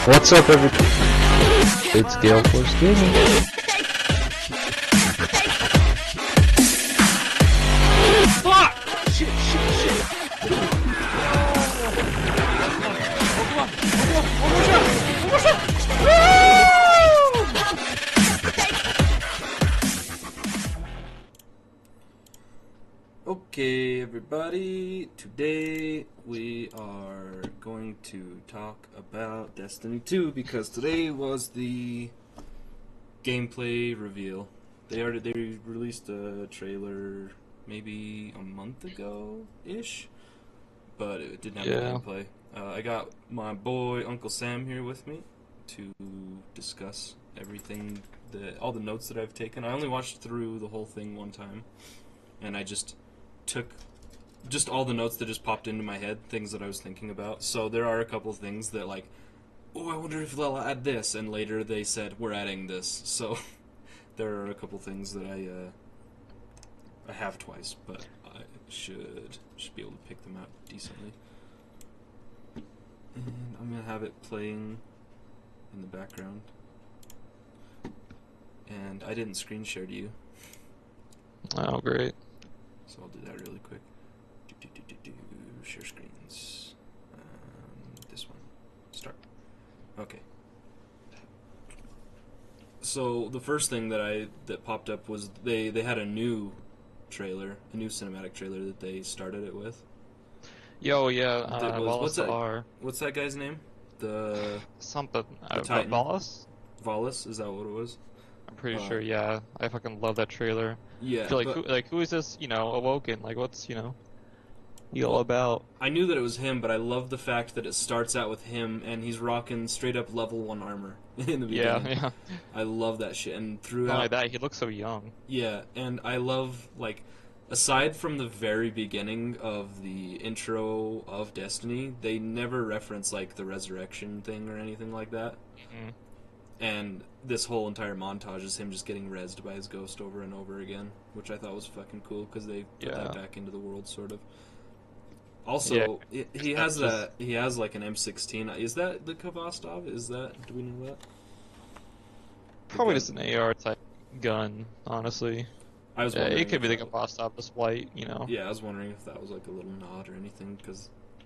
What's up, everybody? It's Gale Force Gaming. Fuck! Shit, shit, shit. One more shot! One more shot! Woo! Okay, everybody. Today we are going to talk about Destiny 2 because today was the gameplay reveal. They released a trailer maybe a month ago-ish, but it didn't have any gameplay. I got my boy Uncle Sam here with me to discuss everything, all the notes that I've taken. I only watched through the whole thing one time, and I just took all the notes that just popped into my head, things that I was thinking about. So there are a couple things that, like, oh, I wonder if they'll add this, and later they said, we're adding this. So there are a couple things that I have twice, but I should be able to pick them out decently. And I'm going to have it playing in the background. And I didn't screen share to you. Oh, great. So I'll do that really quick. Share screens. This one. Start. Okay. So the first thing that popped up was they had a new trailer, a new cinematic trailer that they started it with. Yo, yeah. What's that guy's name? The Titan. Valis? Is that what it was? I'm pretty sure. Yeah, I fucking love that trailer. Yeah. I feel like, who is this? Awoken. Like, what's he all about? I knew that it was him, but I love the fact that it starts out with him and he's rocking straight up level 1 armor in the beginning. Yeah. I love that shit. And throughout, not only that, he looks so young. Yeah, and I love, like, aside from the very beginning of the intro of Destiny, they never reference, like, the resurrection thing or anything like that. Mm-hmm. And this whole entire montage is him just getting rezzed by his ghost over and over again, which I thought was fucking cool because they put that back into the world, sort of. Also, he has like an M16. Is that the Kvastov? Do we know that? Probably just an AR type gun, honestly. I was wondering. It could be the Kvastov, just white, Yeah, I was wondering if that was like a little nod or anything,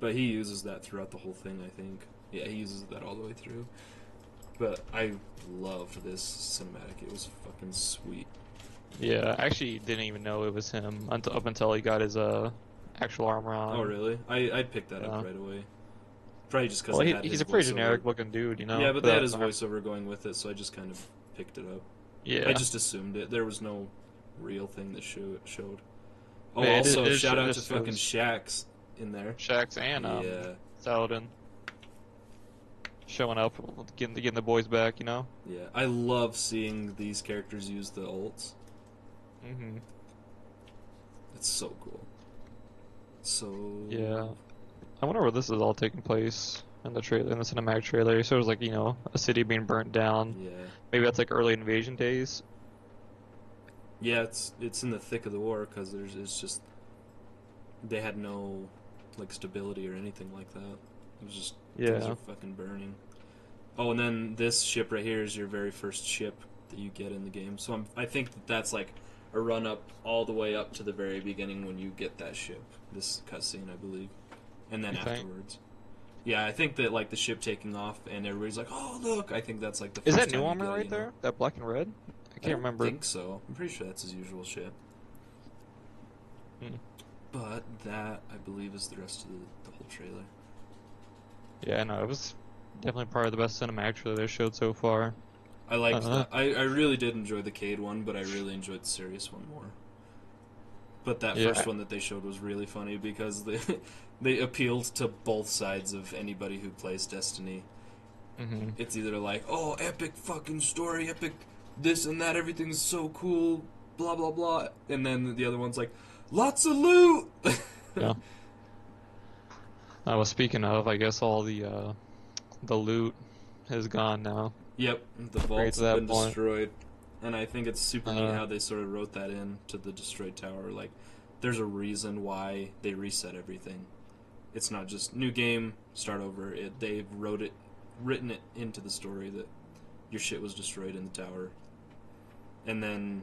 but he uses that throughout the whole thing, I think. Yeah, he uses that all the way through. But I loved this cinematic. It was fucking sweet. Yeah, I actually didn't even know it was him up until he got his actual armor on. Oh, really? I picked that up right away. Probably just because he's a pretty generic looking dude, Yeah, but they had his voiceover going with it, so I just kind of picked it up. Yeah. I just assumed it. There was no real thing that showed. Oh, yeah, also, shout out to fucking Shax in there. Shax and Saladin. Showing up, getting the boys back, Yeah, I love seeing these characters use the ults. Mm-hmm. It's so cool. So... Yeah. I wonder where this is all taking place in the cinematic trailer. So it was like, a city being burnt down. Yeah. Maybe that's like early invasion days. Yeah, it's in the thick of the war, because it's just... They had no, like, stability or anything like that. It was just... Things are fucking burning. Oh, and then this ship right here is your very first ship that you get in the game. So I think that's like a run up all the way up to the very beginning when you get that ship. This cutscene, I believe, and then afterwards. Yeah, I think that like the ship taking off and everybody's like, "Oh, look!" I think that's like the first Is that time new armor you right there? That black and red? I can't remember. I think so. I'm pretty sure that's his usual ship. But that, I believe, is the rest of the whole trailer. Yeah, no, it was definitely probably the best cinematic trailer they showed so far. I liked that. I really did enjoy the Cade one, but I really enjoyed the Sirius one more. But that first one that they showed was really funny because they appealed to both sides of anybody who plays Destiny. Mm-hmm. It's either like, oh, epic fucking story, epic this and that, everything's so cool, blah, blah, blah. And then the other one's like, lots of loot! Yeah. Well, speaking of, I guess all the loot is gone now. Yep, the vaults have been destroyed. And I think it's super neat how they sort of wrote that in to the destroyed tower. Like, there's a reason why they reset everything. It's not just new game, start over. They wrote it written it into the story that your shit was destroyed in the tower, and then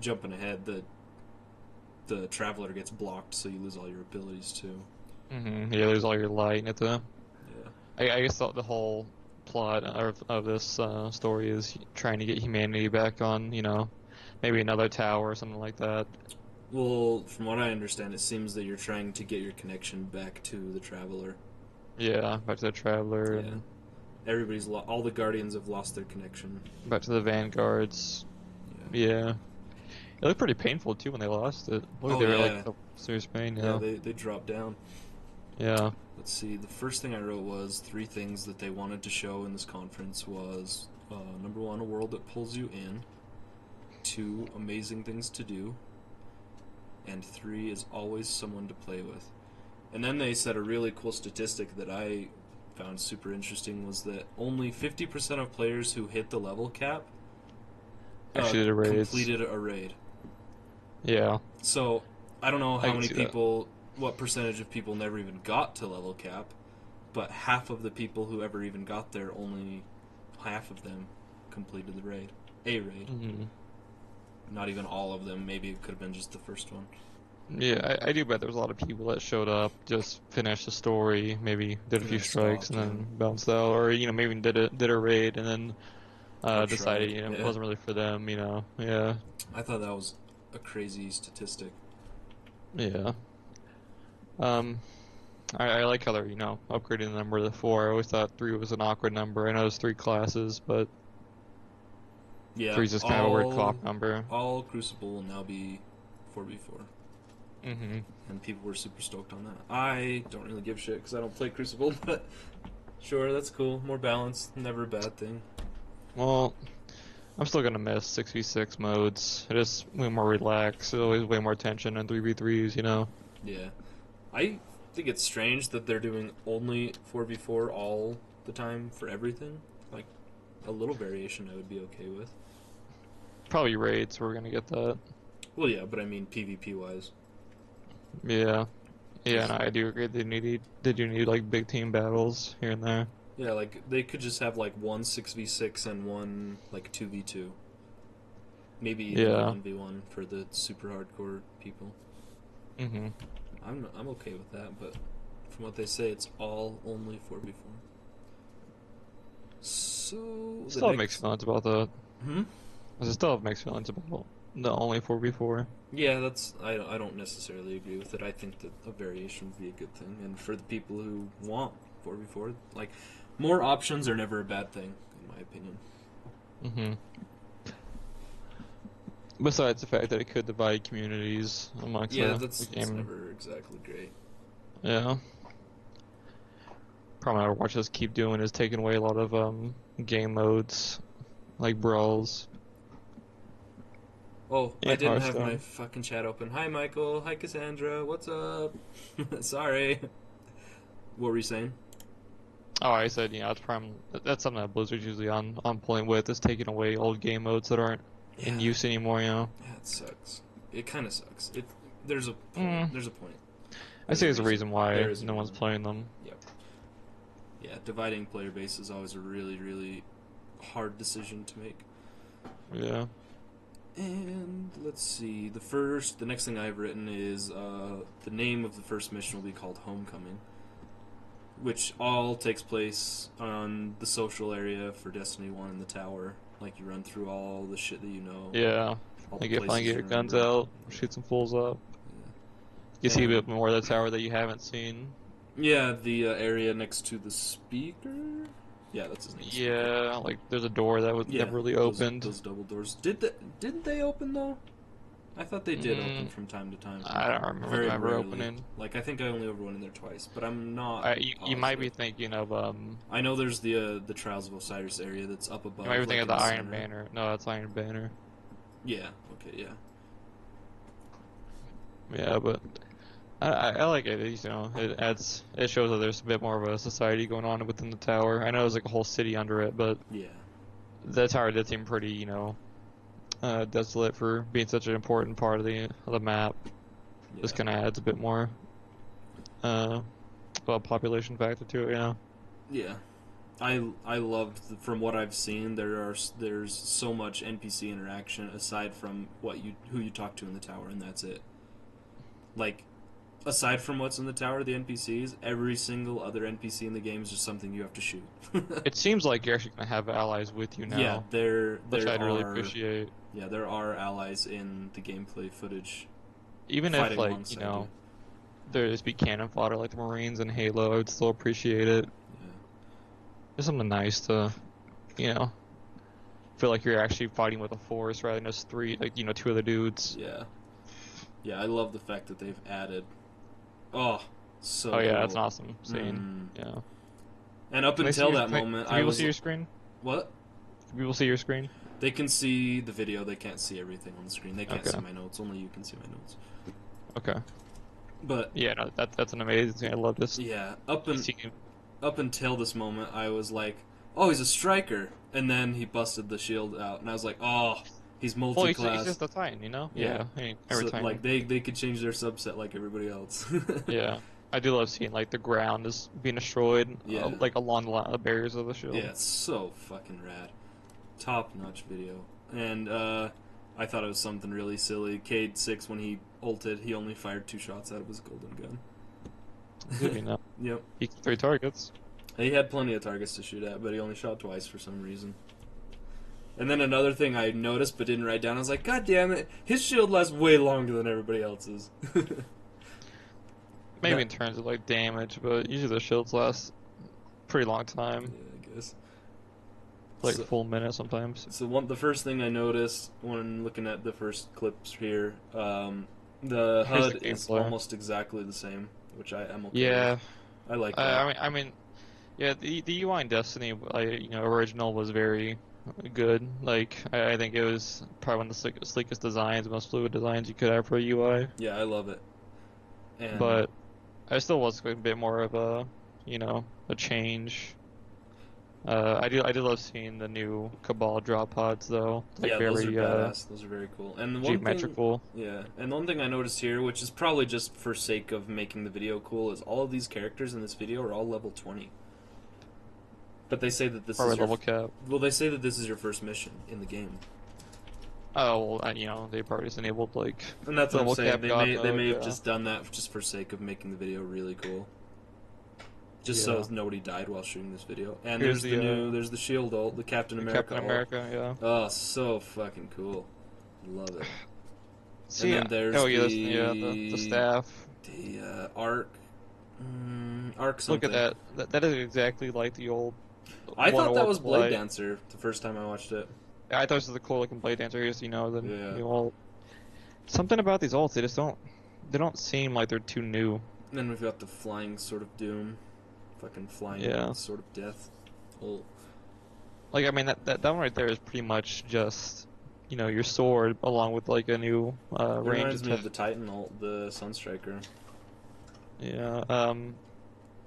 jumping ahead, the traveler gets blocked, so you lose all your abilities too. Yeah, there's all your light at the. Yeah. I guess the whole plot of this story is trying to get humanity back on, maybe another tower or something like that. Well, from what I understand, it seems that you're trying to get your connection back to the traveler. Yeah, back to the Traveler Yeah. and All the guardians have lost their connection. back to the Vanguards. Yeah. Yeah. It looked pretty painful too when they lost it. Look like Oh they were like yeah. in serious pain, Yeah, they dropped down. Yeah. Let's see. The first thing I wrote was 3 things that they wanted to show in this conference was number 1, a world that pulls you in. 2, amazing things to do. And 3 is always someone to play with. And then they said a really cool statistic that I found super interesting was that only 50% of players who hit the level cap Actually did a raids. completed a raid. Yeah. So I don't know I how can many see that. people, what percentage of people never even got to level cap, but half of the people who ever even got there, only half of them completed the raid. A raid. hmm Not even all of them. Maybe it could have been just the first one. Yeah, I do bet there was a lot of people that showed up, just finished the story, maybe did a And few then strikes, stopped, and then bounced out, or maybe even did a raid and then Or decided tried. it Yeah. wasn't really for them. Yeah, I thought that was a crazy statistic. yeah. Um, I like how they're upgrading the number to 4. I always thought 3 was an awkward number. I know there's 3 classes, but Yeah, 3 is just kind of a weird clock number. all Crucible will now be 4v4. hmm And people were super stoked on that. I don't really give a shit because I don't play Crucible, but sure, that's cool. More balance, never a bad thing. Well, I'm still gonna miss 6v6 modes. It is way more relaxed. There's always way more tension in 3v3s. Yeah. I think it's strange that they're doing only 4v4 all the time for everything. Like, a little variation I would be okay with. Probably raids, we're gonna get that. Well, yeah, but I mean PvP wise. Yeah. Yeah, and I do agree they do need like big team battles here and there. Yeah, like, they could just have like one 6v6 and one like 2v2. Maybe even a Yeah. 1v1 for the super hardcore people. hmm I'm okay with that, but from what they say, it's all only 4v4. So Still have mixed feelings about that. Hmm? I still have mixed feelings about the only 4v4. Yeah, I don't necessarily agree with it. I think that a variation would be a good thing, and for the people who want 4v4, like, more options are never a bad thing, in my opinion. hmm Besides the fact that it could divide communities amongst Yeah, the that's game. never exactly great. Yeah. Problem I watch us keep doing is taking away a lot of game modes, like brawls. Oh, I And didn't have my Hearthstone. fucking chat open. Hi, Michael. Hi, Cassandra. What's up? Sorry. What were you saying? Oh, I said, that's something that Blizzard's usually on point with, is taking away old game modes that aren't in Yeah, use anymore. yeah, it sucks. It kind of sucks. There's a point. Mm. There's a point. I say there's a reason There why is a no one's reason. playing them. Yep. Yeah, dividing player base is always a really, really hard decision to make. Yeah. And let's see. The next thing I've written is the name of the first mission will be called Homecoming, which all takes place on the social area for Destiny 1 in the tower. Like, you run through all the shit that you know. Yeah. All Like, the finally places get you your guns remember. out, shoot some fools up. Yeah. You see a And- bit more of the tower that you haven't seen. Yeah, the area next to the speaker. Yeah, that's his name. Yeah, like there's a door that was Yeah, never really opened. Those double doors. Didn't they open though? I thought they did open Mm, from time to time. I don't remember Very them ever rarely. opening. Like, I think I only ever went in there twice, but I'm not. You might be positive. thinking of I know there's the Trials of Osiris area that's up above. you might be like, thinking of in the Iron center. Banner. No, that's Iron Banner. Yeah. Okay. Yeah. Yeah, but I like it. It shows that there's a bit more of a society going on within the tower. I know there's like a whole city under it, but Yeah. the tower did seem pretty, desolate for being such an important part of the map. Yeah. Just kind of adds a bit more, well, population factor to it. Yeah. Yeah. I loved from what I've seen. There's so much NPC interaction aside from who you talk to in the tower, and that's it. Like, aside from what's in the tower, the NPCs, every single other NPC in the game is just something you have to shoot. It seems like you're actually gonna have allies with you Yeah, now, there which there I'd really are appreciate. yeah there are allies in the gameplay footage Even if fighting like you alongside you. know there's be cannon fodder like the Marines and Halo, I would still appreciate it. Yeah. There's something nice to you know feel like you're actually fighting with a force rather than just three like two other dudes. Yeah. Yeah, I love the fact that they've added. Oh, Oh so yeah, that's cool. an awesome scene. Mm. Yeah. And up Can they see until your? that moment, Can I people see was your screen? what? Can people see your screen? They can see the video. They can't see everything on the screen. They can't Okay. see my notes. Only you can see my notes. Okay. But Yeah, no, that's an amazing thing. I love this. yeah, Scene. up until this moment, I was like, "Oh, he's a striker," and then he busted the shield out, and I was like, "Oh, he's Well, he's multi-class." just a Titan, you know? Yeah. Yeah, I mean, every So Titan. like they could change their subset like everybody else. Yeah. I do love seeing, like, the ground is being destroyed, Yeah. like, along the barriers of the Yeah, shield. it's so fucking rad. Top notch video. And I thought it was something really silly. Cade 6, when he ulted, he only fired 2 shots out of his golden gun. Good, you know? Yep. He 3 targets. He had plenty of targets to shoot at, but he only shot twice for some reason. And then another thing I noticed but didn't write down, I was like, God damn it, his shield lasts way longer than everybody else's. Maybe That- in terms of, like, damage, but usually the shields last pretty long Yeah, time. I guess. Like, So- full minute sometimes. So the first thing I noticed when looking at the first clips here, the Here's the HUD is gameplay. almost exactly the same, which I am okay Yeah. with. I like that. I mean, yeah, the UI in Destiny, original was very good. Like, I think it was probably one of the sleekest designs, most fluid designs you could have for a UI. Yeah, I love it. And But I still was a bit more of a change. I do love seeing the new Cabal drop pods though. Like yeah, those are very badass. Those are very cool. And the one thing, geometrical. yeah, and the one thing I noticed here, which is probably just for sake of making the video cool, is all of these characters in this video are all level 20. But they say that this Or is your level cap. well, they say that this is your first mission in the game. Oh, well, they've already enabled like And that's what I'm level saying. cap They god may mode, have yeah. just done that just for sake of making the video really cool. Just Yeah. so nobody died while shooting this video. And Here's there's the, there's the shield ult, the Captain America Captain ult. America, yeah. Oh, so fucking cool. Love it. See, then there's oh yeah, the the staff. The arc arc Look something. at that is exactly like the old. I one thought that orc was Blade light. Dancer the first time I watched it. I thought this was the cool looking Blade Dancer. Here's, the Yeah. new ult. Something about these ults, they don't seem like they're too new. And then we've got the flying Sword of Doom. Fucking flying Yeah. Sword of Death. Ult. Like, I mean, that one right there is pretty much just, your sword along with like a new It range reminds me of attack. the Titan ult, the Sunstriker. Yeah.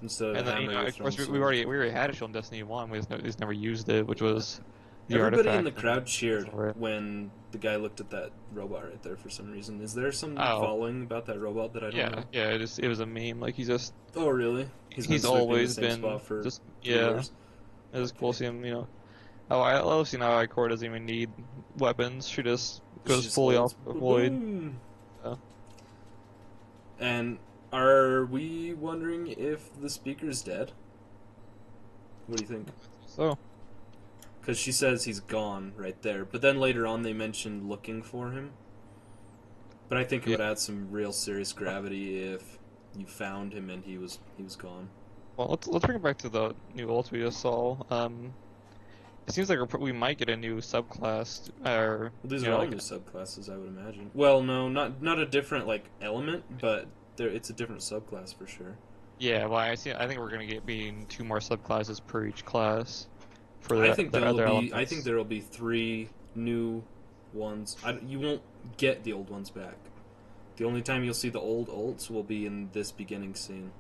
Instead of And the then, hammer, you of throw course, sword. we already had it on Destiny 1. We just never used it, which was the Everybody artifact. in the crowd cheered Right. when the guy looked at that robot right there for some reason. Is there some Oh. following about that robot that I don't know? Yeah. It was a meme. Like he's just Oh, really? he's been sweeping always the same been spot for just 3 yeah. years? It was cool Okay. seeing him. Oh, I love seeing how Icor doesn't even need weapons. She just goes She's fully old. off the void. Boom. Yeah. And are we wondering if the speaker's dead? What do you think? So Because she says he's gone right there, but then later on they mentioned looking for him. But I think it would add some real serious gravity if you found him and he was gone. well, let's bring it back to the new ult we just saw. It seems like we might get a new subclass, or Well, these you are know, all like new subclasses, I would imagine. Well, no, not a different like element, but it's a different subclass for sure. yeah. Well, I think we're gonna get being 2 more subclasses per each class. For I think the there will other be. elements. I think there will be 3 new ones. You won't get the old ones back. The only time you'll see the old ults will be in this beginning scene.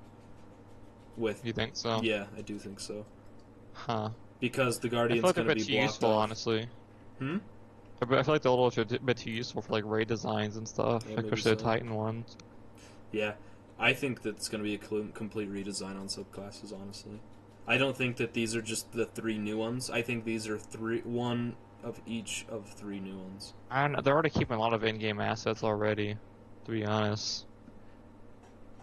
With You think so? yeah, I do think so. Huh. Because the I feel Guardian's like they're a going to bit be too blocked useful, off. honestly. Hmm? I feel like the old ults are a bit too useful for like raid designs and stuff, Yeah, like maybe especially the so. Titan ones. Yeah, I think that's going to be a complete redesign on subclasses. Honestly, I don't think that these are just the 3 new ones. I think these are one of each of 3 new ones. I don't know, they're already keeping a lot of in-game assets already, to be honest.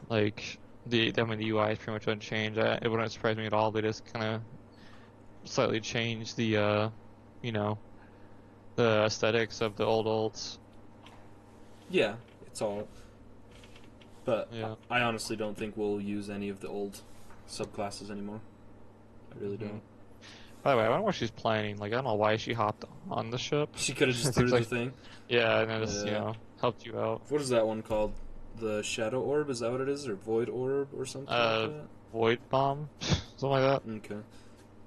Like I mean, the UI is pretty much unchanged. It wouldn't surprise me at all. They just kind of slightly changed the, you know, the aesthetics of the old olds. Yeah, it's all. But Yeah. I honestly don't think we'll use any of the old subclasses anymore. I really Mhm. don't. By the way, I wonder what she's planning. Like, I don't know why she hopped on the ship. She could have just It threw seems the like, thing. yeah, and then just, Uh, helped you out. what is that one called? The Shadow Orb? Is that what it is? Or Void Orb or something like Uh, that? Void Bomb, something like that. Okay.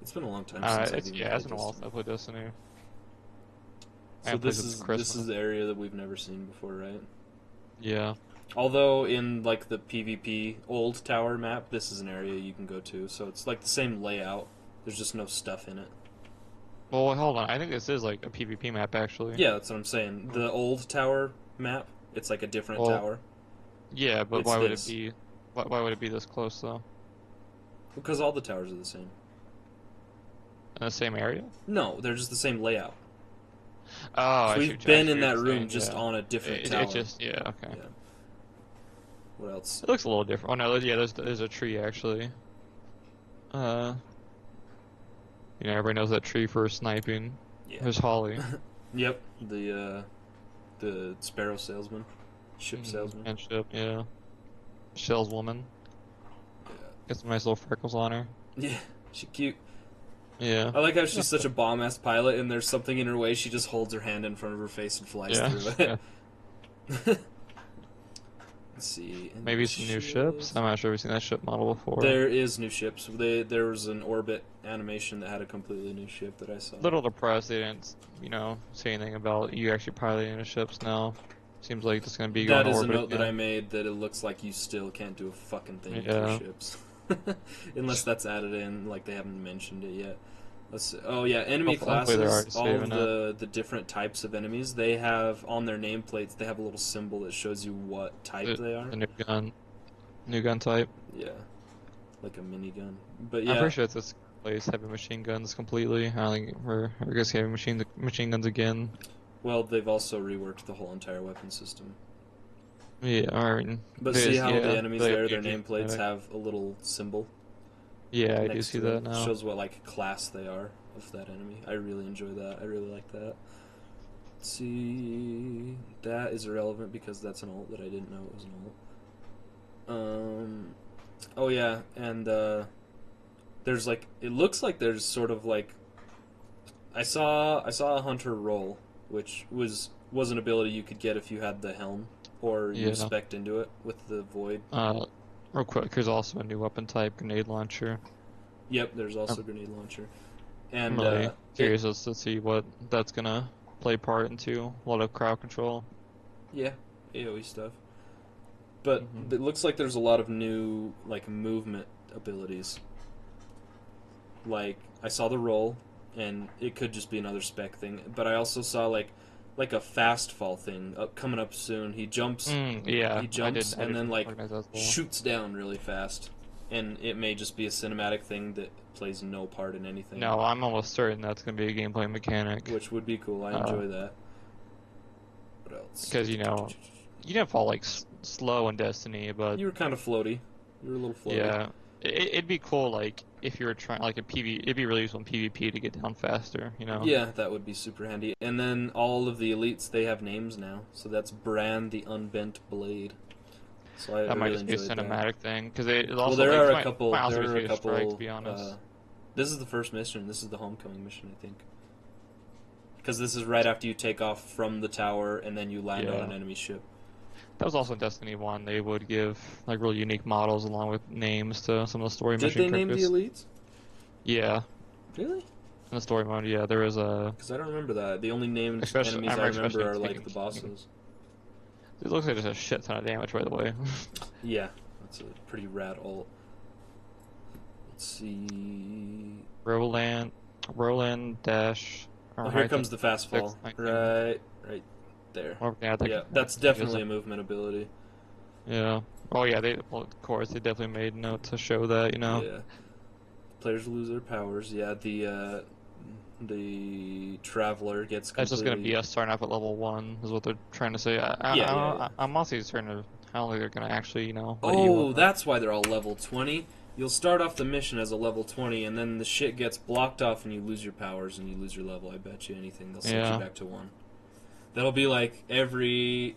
It's been a long time since I've even It's played been a while this. since I played Destiny. I So haven't played this since is Christmas. the area that we've never seen before, right? Yeah. Although in like the PvP old tower map, this is an area you can go to, so it's like the same layout. There's just no stuff in it. Well, hold on. I think this is like a PvP map actually. Yeah, that's what I'm saying. The old tower map, it's like a different Well, tower. yeah, but It's why would it this. be? Why would it be this close though? Because all the towers are the same. In the same area? No, they're just the same layout. Oh, So I see we've I been see in what you're that room saying. just Yeah. on a different It, tower. it just yeah okay. Yeah. What else? It looks a little different. Oh no, yeah, there's a tree actually. Uh, everybody knows that tree for sniping. Yeah. There's Holly. Yep. The sparrow salesman, ship salesman. And ship, yeah. Shell's woman. Yeah. Got some nice little freckles on her. Yeah. She cute. Yeah. I like how she's such a bomb ass pilot, and there's something in her way. She just holds her hand in front of her face and flies Yeah. through Yeah. it. Let's see. Maybe some new ships. I'm not sure we've seen that ship model before. There is new ships. There was an orbit animation that had a completely new ship that I saw. Little depressed they didn't, say anything about you actually piloting the ships now. Seems like it's gonna be going That to is a orbit note that I again. made that it looks like you still can't do a fucking thing with Yeah. your ships. Unless that's added in, like they haven't mentioned it yet. Let's see. Oh yeah, enemy Hopefully they're classes, already all of saving it. the different types of enemies, they have on their nameplates, they have a little symbol that shows you what type they are. The new gun type. Yeah. Like a minigun. But I'm yeah, pretty sure it's this place heavy machine guns completely. I don't think we're gonna see heavy machine guns again. well, they've also reworked the whole entire weapon system. Yeah, I mean, But see how the enemies they there, their do nameplates that. have a little symbol Yeah, I do next see to that it. now. Shows what like class they are of that enemy. I really enjoy that. I really like that. Let's see, that is irrelevant because that's an alt that I didn't know it was an alt. Oh yeah, and there's like it looks like there's sort of like I saw a hunter roll, which was an ability you could get if you had the helm or you Yeah. spec'd into it with the void. Real quick, there's also a new weapon type, grenade launcher. Yep, there's also grenade launcher, I'm and really curious as to see what that's gonna play part into. A lot of crowd control. yeah, AOE stuff. But Mhm. it looks like there's a lot of new like movement abilities. Like I saw the roll, and it could just be another spec thing. But I also saw like a fast fall thing coming up soon. He jumps, Yeah, he jumps, I and did then like recognize that as well. shoots down really fast. And it may just be a cinematic thing that plays no part in anything. No, I'm almost certain that's gonna be a gameplay mechanic. Which would be cool. I enjoy that. What else? Because you didn't fall like slow in Destiny, but You were kind of floaty. You were a little floaty. yeah, it'd be cool like if you were trying like it'd be really useful in PvP to get down faster. Yeah, that would be super handy. And then all of the elites, they have names now. So that's Bran the Unbent Blade. So I That might really just be a enjoyed that. cinematic thing because it also Well, there like, are might a couple. also There just are be a a strike, couple. to be honest. This is the first mission. This is the homecoming mission, I think. Because this is right after you take off from the tower and then you land on Yeah. an enemy ship. That was also in Destiny 1. They would give like really unique models along with names to some of the story Did mission they name the characters. elites? Yeah, Really? in the story mode, yeah, there is a. Because I don't remember that. The only named Especially- enemies I I remember remember are especially like in the King. bosses. It looks like just a shit ton of damage, by the way. Yeah, that's a pretty rad ult. Let's see. Roland dash. Oh, here comes the fast fall. 619. Right there. Yeah, Yeah, that's definitely a movement ability. Yeah. Oh yeah, of course they definitely made note to show that. Yeah. players lose their powers. Yeah, the Traveler gets That's just gonna completely. be us starting off at level 1, is what they're trying to say. Yeah, yeah, yeah. I'm honestly starting to. I don't think they're gonna actually, let you. Oh, that's why they're all level 20. You'll start off the mission as a level 20, and then the shit gets blocked off, and you lose your powers, and you lose your level. I bet you anything. They'll set you Yeah. back to 1. That'll be like every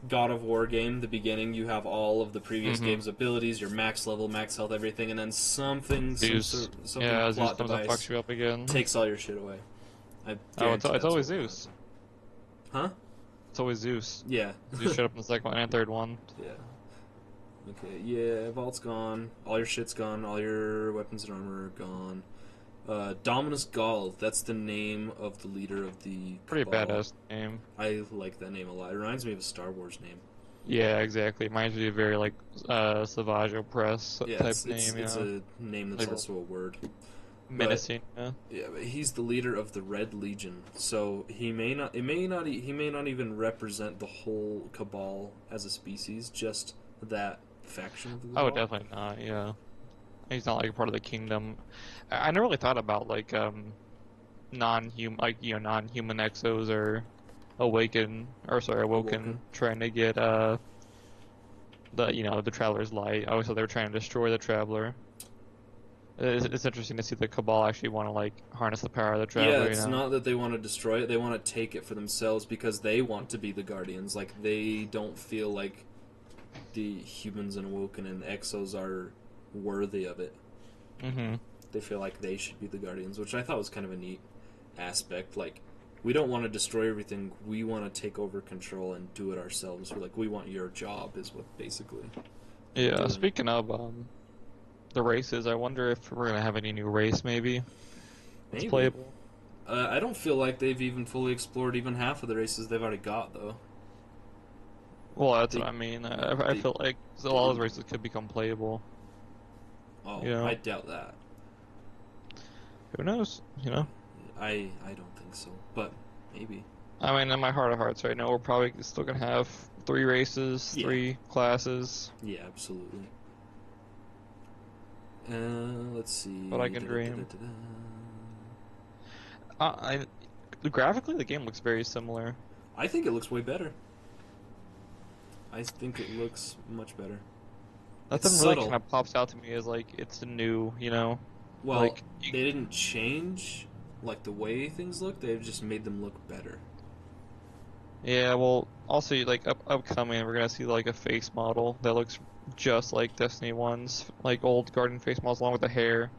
God of War game, the beginning, you have all of the previous Mm-hmm. game's abilities, your max level, max health, everything, and then Zeus. something Yeah, Zeus plot comes and device fucks you up again. takes all your shit away. I Oh, guarantee it's that's always what will Zeus. happen. Huh? It's always Zeus. Yeah. Zeus showed up in the second one and third one. Yeah. Okay, yeah, Vault's gone. All your shit's gone. All your weapons and armor are gone. Dominus Gaul, that's the name of the leader of the Pretty Cabal. badass name. I like that name a lot. It reminds me of a Star Wars name. Yeah, exactly. Reminds me of very Savage Opress Yeah, type it's name, it's a name that's Like also a word. menacing. Yeah. Yeah, but he's the leader of the Red Legion, so he may not even represent the whole Cabal as a species, just that faction of the Cabal. Oh, definitely not. Yeah, he's not like part of the kingdom. I never really thought about non-human non-human exos or awoken trying to get the Traveler's Light. I always thought they were trying to destroy the Traveler. It's interesting to see the Cabal actually want to harness the power of the Traveler. Yeah, it's not that they want to destroy it; they want to take it for themselves because they want to be the Guardians. Like they don't feel like the humans and Awoken and Exos are worthy of it. Mm-hmm. They feel like they should be the Guardians, which I thought was kind of a neat aspect. Like, we don't want to destroy everything. We want to take over control and do it ourselves. We want your job, is what basically. Yeah. Doing. Speaking of the races, I wonder if we're gonna have any new race maybe. It's playable. I don't feel like they've even fully explored even half of the races they've already got, though. Well, that's what I mean. I feel like a lot of those races could become playable. Oh, You know? I doubt that. Who knows? I don't think so, but maybe. I mean, in my heart of hearts, right now we're probably still gonna have 3 races, Yeah. 3 classes. Yeah, absolutely. Let's see. But I can dream. Graphically, the game looks very similar. I think it looks way better. I think it looks much better. Nothing It's really subtle. kind of pops out to me as it's new, Well, Like, they didn't change the way things look. They've just made them look better. Yeah, well, also upcoming, we're gonna see a face model that looks just like Destiny 1's old Guardian face models along with the hair.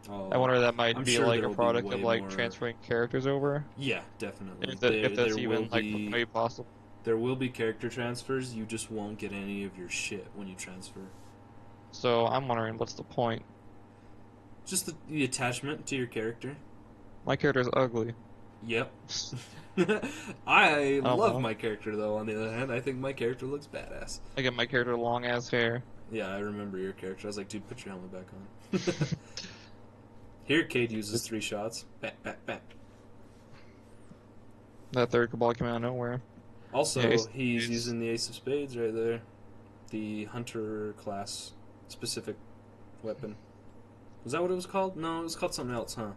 Oh, I wonder if that might I'm be sure a there'll be product way of more... transferring characters over. Yeah, definitely. If that's there even will be maybe possible. there will be character transfers. You just won't get any of your shit when you transfer. So I'm wondering what's the point. Just the attachment to your character. My character's ugly. Yep. I love know. my character though. On the other hand, I think my character looks badass. I get my character long ass hair. Yeah, I remember your character. I was like, dude, put your helmet back on. Here, Cade uses 3 shots. Bat, bat, bat. That third Cabal came out of nowhere. Also, Yeah, he's using the Ace of Spades right there. The Hunter class specific weapon. Was that what it was called? No, it was called something else, huh?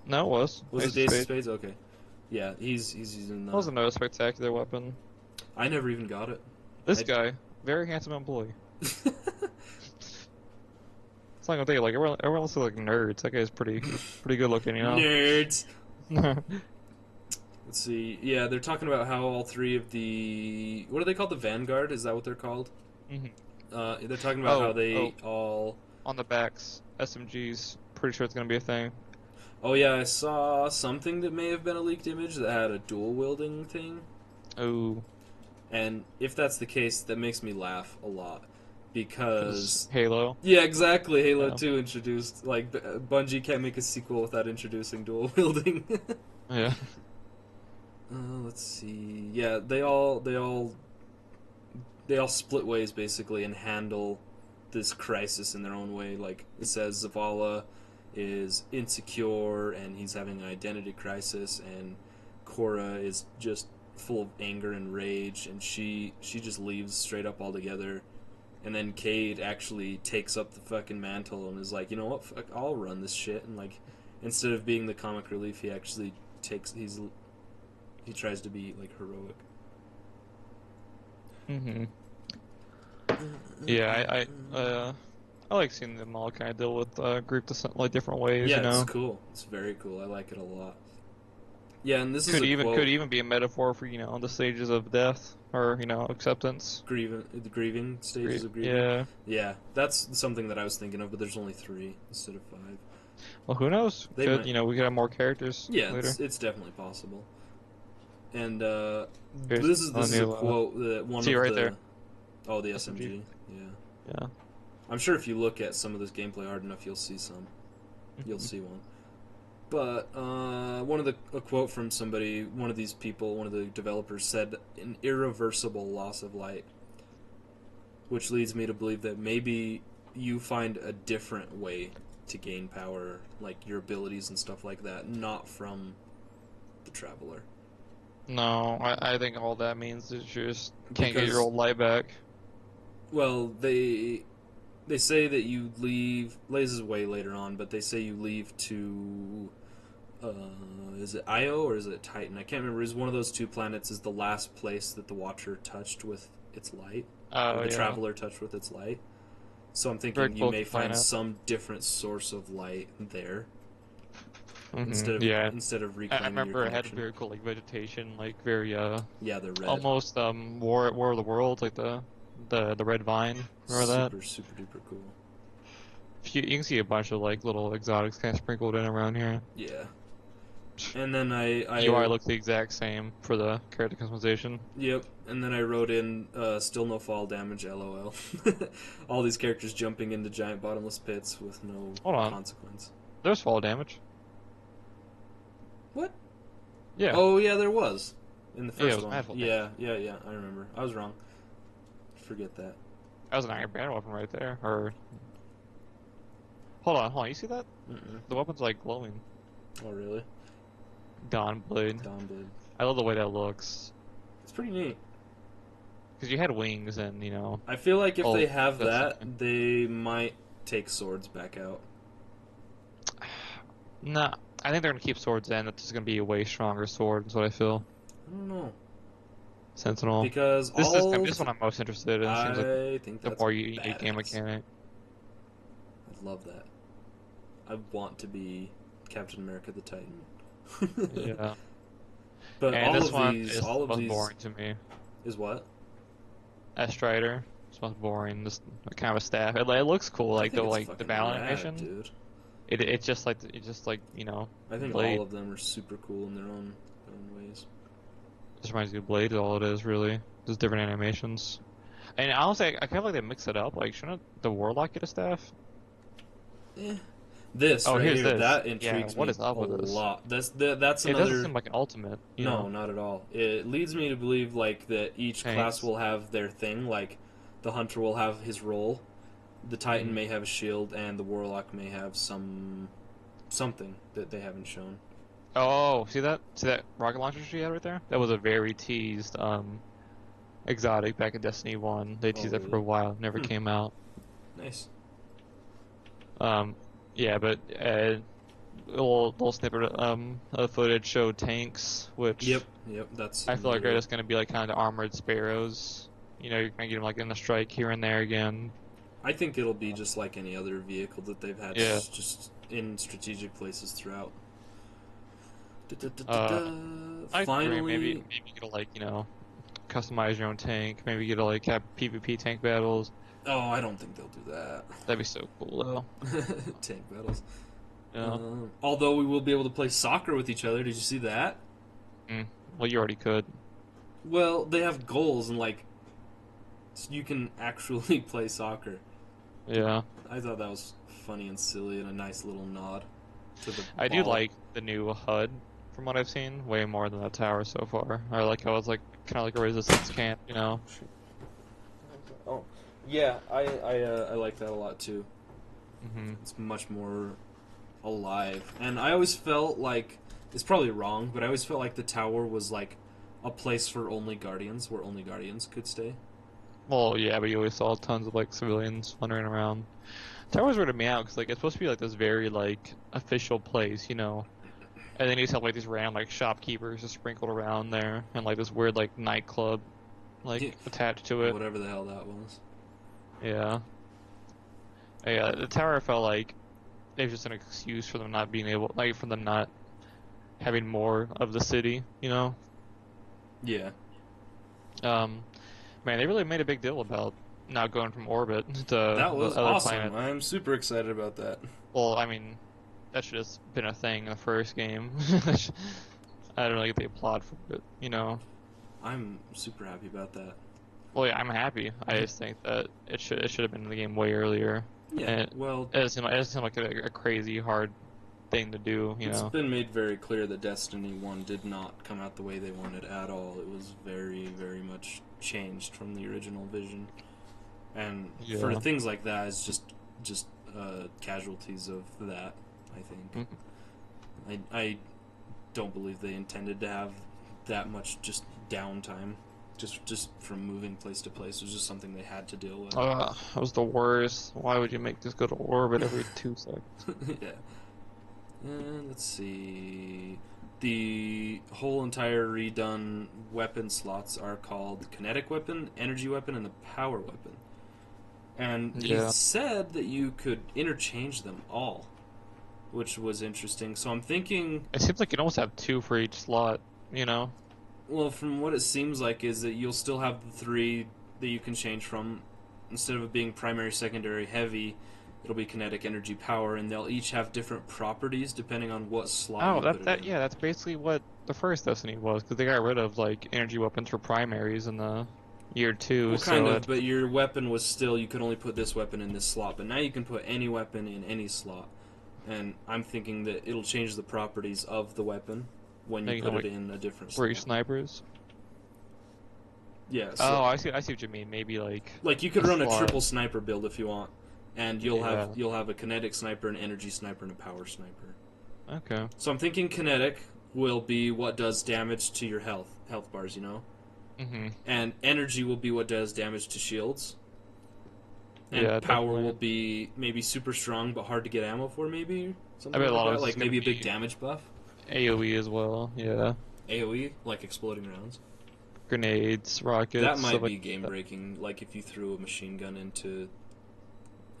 No, it was. Was it the Ace of Spades? Okay. Yeah, he's using That wasn't a spectacular weapon. I never even got it. This guy, very handsome employee. It's not gonna take it. Everyone looks like nerds. That guy's pretty good looking, Nerds! Let's see. Yeah, they're talking about how all 3 of the... What are they called? The Vanguard? Is that what they're called? Mm-hmm. They're talking about how they all... On the backs, SMGs. Pretty sure it's gonna be a thing. Oh yeah, I saw something that may have been a leaked image that had a dual wielding thing. Oh. And if that's the case, that makes me laugh a lot. Because... Halo. Yeah, exactly. Halo Yeah. 2 introduced... Bungie can't make a sequel without introducing dual wielding. Yeah. Let's see. Yeah, they all split ways, basically, and handle this crisis in their own way. Like, it says Zavala is insecure, and he's having an identity crisis, and Cora is just full of anger and rage, and she just leaves straight up altogether. And then Cade actually takes up the fucking mantle and is like, you know what, fuck, I'll run this shit. And like, instead of being the comic relief, he actually he tries to be like heroic. Mm-hmm. Yeah, I like seeing them all kind of deal with group like different ways, Yeah, you it's know. cool. It's very cool. I like it a lot. Yeah, and this is Could a even quote. could even be a metaphor for the stages of death or acceptance. The grieving stages of grieving. Yeah. Yeah, that's something that I was thinking of, but there's only 3 instead of 5. Well, who knows? They might. We could have more characters Yeah, later. it's definitely possible. And Here's this is a new, quote that one see of right the there. the SMG. SMG. Yeah, Yeah. I'm sure if you look at some of this gameplay hard enough, you'll see some. You'll see one. But a quote from somebody, one of these people, one of the developers said, "An irreversible loss of light," which leads me to believe that maybe you find a different way to gain power, like your abilities and stuff like that, not from the Traveler. No, I think all that means is you just can't get your Because, old light back. well, they say that you leave. Lays is way later on, but they say you leave to. Is it Io or is it Titan? I can't remember. Is one of those 2 planets is the last place that the Watcher touched with its light, or Oh the yeah. Traveler touched with its light. So I'm Very thinking you close may to find planet. some different source of light there Yeah. instead of I reclaiming your remember it had connection. very cool like vegetation, like very Yeah, the red, almost War of the Worlds, like the red vine. Remember that? super super duper cool. You can see a bunch of like little exotics kind of sprinkled in around here. Yeah, and then I UI looks the exact same for the character customization. Yep, and then I wrote in still no fall damage, lol. All these characters jumping into giant bottomless pits with no Hold on, consequence. there's fall damage. What? Yeah. Oh yeah, there was in the Yeah, it first was one. mad fall Yeah, yeah, I remember. I was wrong. Forget that. That was an iron band weapon right there. Or hold on. You see that? Mm-mm. The weapon's like glowing. Oh really? Dawn blade. Dawnblade. I love the way that looks. It's pretty neat. Because you had wings and I feel like if Oh, they have that's that, okay. they might take swords back out. Nah, I think they're gonna keep swords in. It's just gonna be a way stronger sword. Is what I feel. I don't know Sentinel. because This one I'm most interested in. It seems like I think the that's more unique game badass. mechanic. I love that. I want to be Captain America the Titan. Yeah. But And all this of one these, is all the of most these boring to me. is what? As Strider, it's most boring. Just kind of a staff. It looks cool, I like think it's the fucking battle rad, animation. dude. It's just like I think Blade. all of them are super cool in their own ways. Just reminds me of Blade. Is all it is really. Just different animations. And honestly, I kind of like they mix it up. Like, shouldn't the Warlock get a staff? Eh. This Oh, right here's here, this. that Yeah, intrigues what me is up a with this? lot. That's It doesn't another. seem like an ultimate. No, not at all. It leads me to believe like that each Tanks. class will have their thing. Like the hunter will have his role, the titan may have a shield, and the warlock may have something that they haven't shown. Oh, see that? See that rocket launcher she had right there? That was a very teased exotic back in Destiny 1. They teased it for a Really? while. Never came out. Nice. Yeah, but little snippet of footage showed tanks, which Yep. That's. I feel like are another- just gonna be like kind of armored sparrows. You're gonna get them like in the strike here and there again. I think it'll be just like any other vehicle that they've had, Yeah. just in strategic places throughout. I Finally, agree. Maybe you could like customize your own tank. Maybe you could like have PvP tank battles. oh, I don't think they'll do that. That'd be so cool though. Tank battles. Yeah. Although we will be able to play soccer with each other. Did you see that? Well, you already could. Well, they have goals and like you can actually play soccer. Yeah. I thought that was funny and silly and a nice little nod to the. I do ball. like the new HUD from what I've seen way more than the tower so far. I like how it's like kind of like a resistance camp. Oh, yeah, I like that a lot too. Hmm. It's much more alive, and I always felt like it's probably wrong, but I always felt like the tower was like a place for only guardians, where only guardians could stay. Well, yeah, but you always saw tons of like civilians wandering around. That always weirded me out because like it's supposed to be like this very like official place, you know, and then you just have like these random like shopkeepers just sprinkled around there, and like this weird like nightclub like Yeah, attached to it. whatever the hell that was. Yeah, yeah. The tower felt like it was just an excuse for them not being able, like, for them not having more of the city, you know. Yeah, Um, Man, they really made a big deal about not going from orbit to that the was other awesome. planet. I'm super excited about that. Well, I mean, that should have been a thing in the first game. I don't really get the applaud for it, you know. I'm super happy about that. Well, yeah, I'm happy. I just think that it should have been in the game way earlier. Yeah, And well, it doesn't seem like a crazy hard thing to do, you it's know. been made very clear that Destiny 1 did not come out the way they wanted at all. It was very, very much changed from the original vision. And for Yeah. things like that, it's just casualties of that, I think. Mhm. I don't believe they intended to have that much just downtime. Just from moving place to place. It was just something they had to deal with. That was the worst. Why would you make this go to orbit every 2 seconds? Yeah. And let's see. The whole entire redone weapon slots are called kinetic weapon, energy weapon, and the power weapon. And he Yeah. said that you could interchange them all, which was interesting. So I'm thinking, It seems like you almost have two for each slot, you know? well, from what it seems like, is that you'll still have the three that you can change from. Instead of it being primary, secondary, heavy, it'll be kinetic, energy, power, and they'll each have different properties depending on what slot Oh, you put it in. yeah, that's basically what the first Destiny was, because they got rid of, like, energy weapons for primaries in the year 2, Well, kind so of, that's, but your weapon was still, you could only put this weapon in this slot, but now you can put any weapon in any slot. And I'm thinking that it'll change the properties of the weapon when you you know, put it like, in a different for slot. each snipers. Yeah, Oh, so I see what you mean, maybe, like you could a run a slot, triple sniper build if you want, and yeah, you'll have a kinetic sniper, an energy sniper, and a power sniper. okay, So I'm thinking kinetic will be what does damage to your health bars, you know, mm-hmm, and energy will be what does damage to shields, and yeah, power definitely. will be maybe super strong but hard to get ammo for, maybe I something bet a like lot of that, this is like gonna maybe a big be damage buff. AoE as well, yeah. AOE, like exploding rounds. Grenades, That rockets, stuff might like be game that. breaking, like if you threw a machine gun into,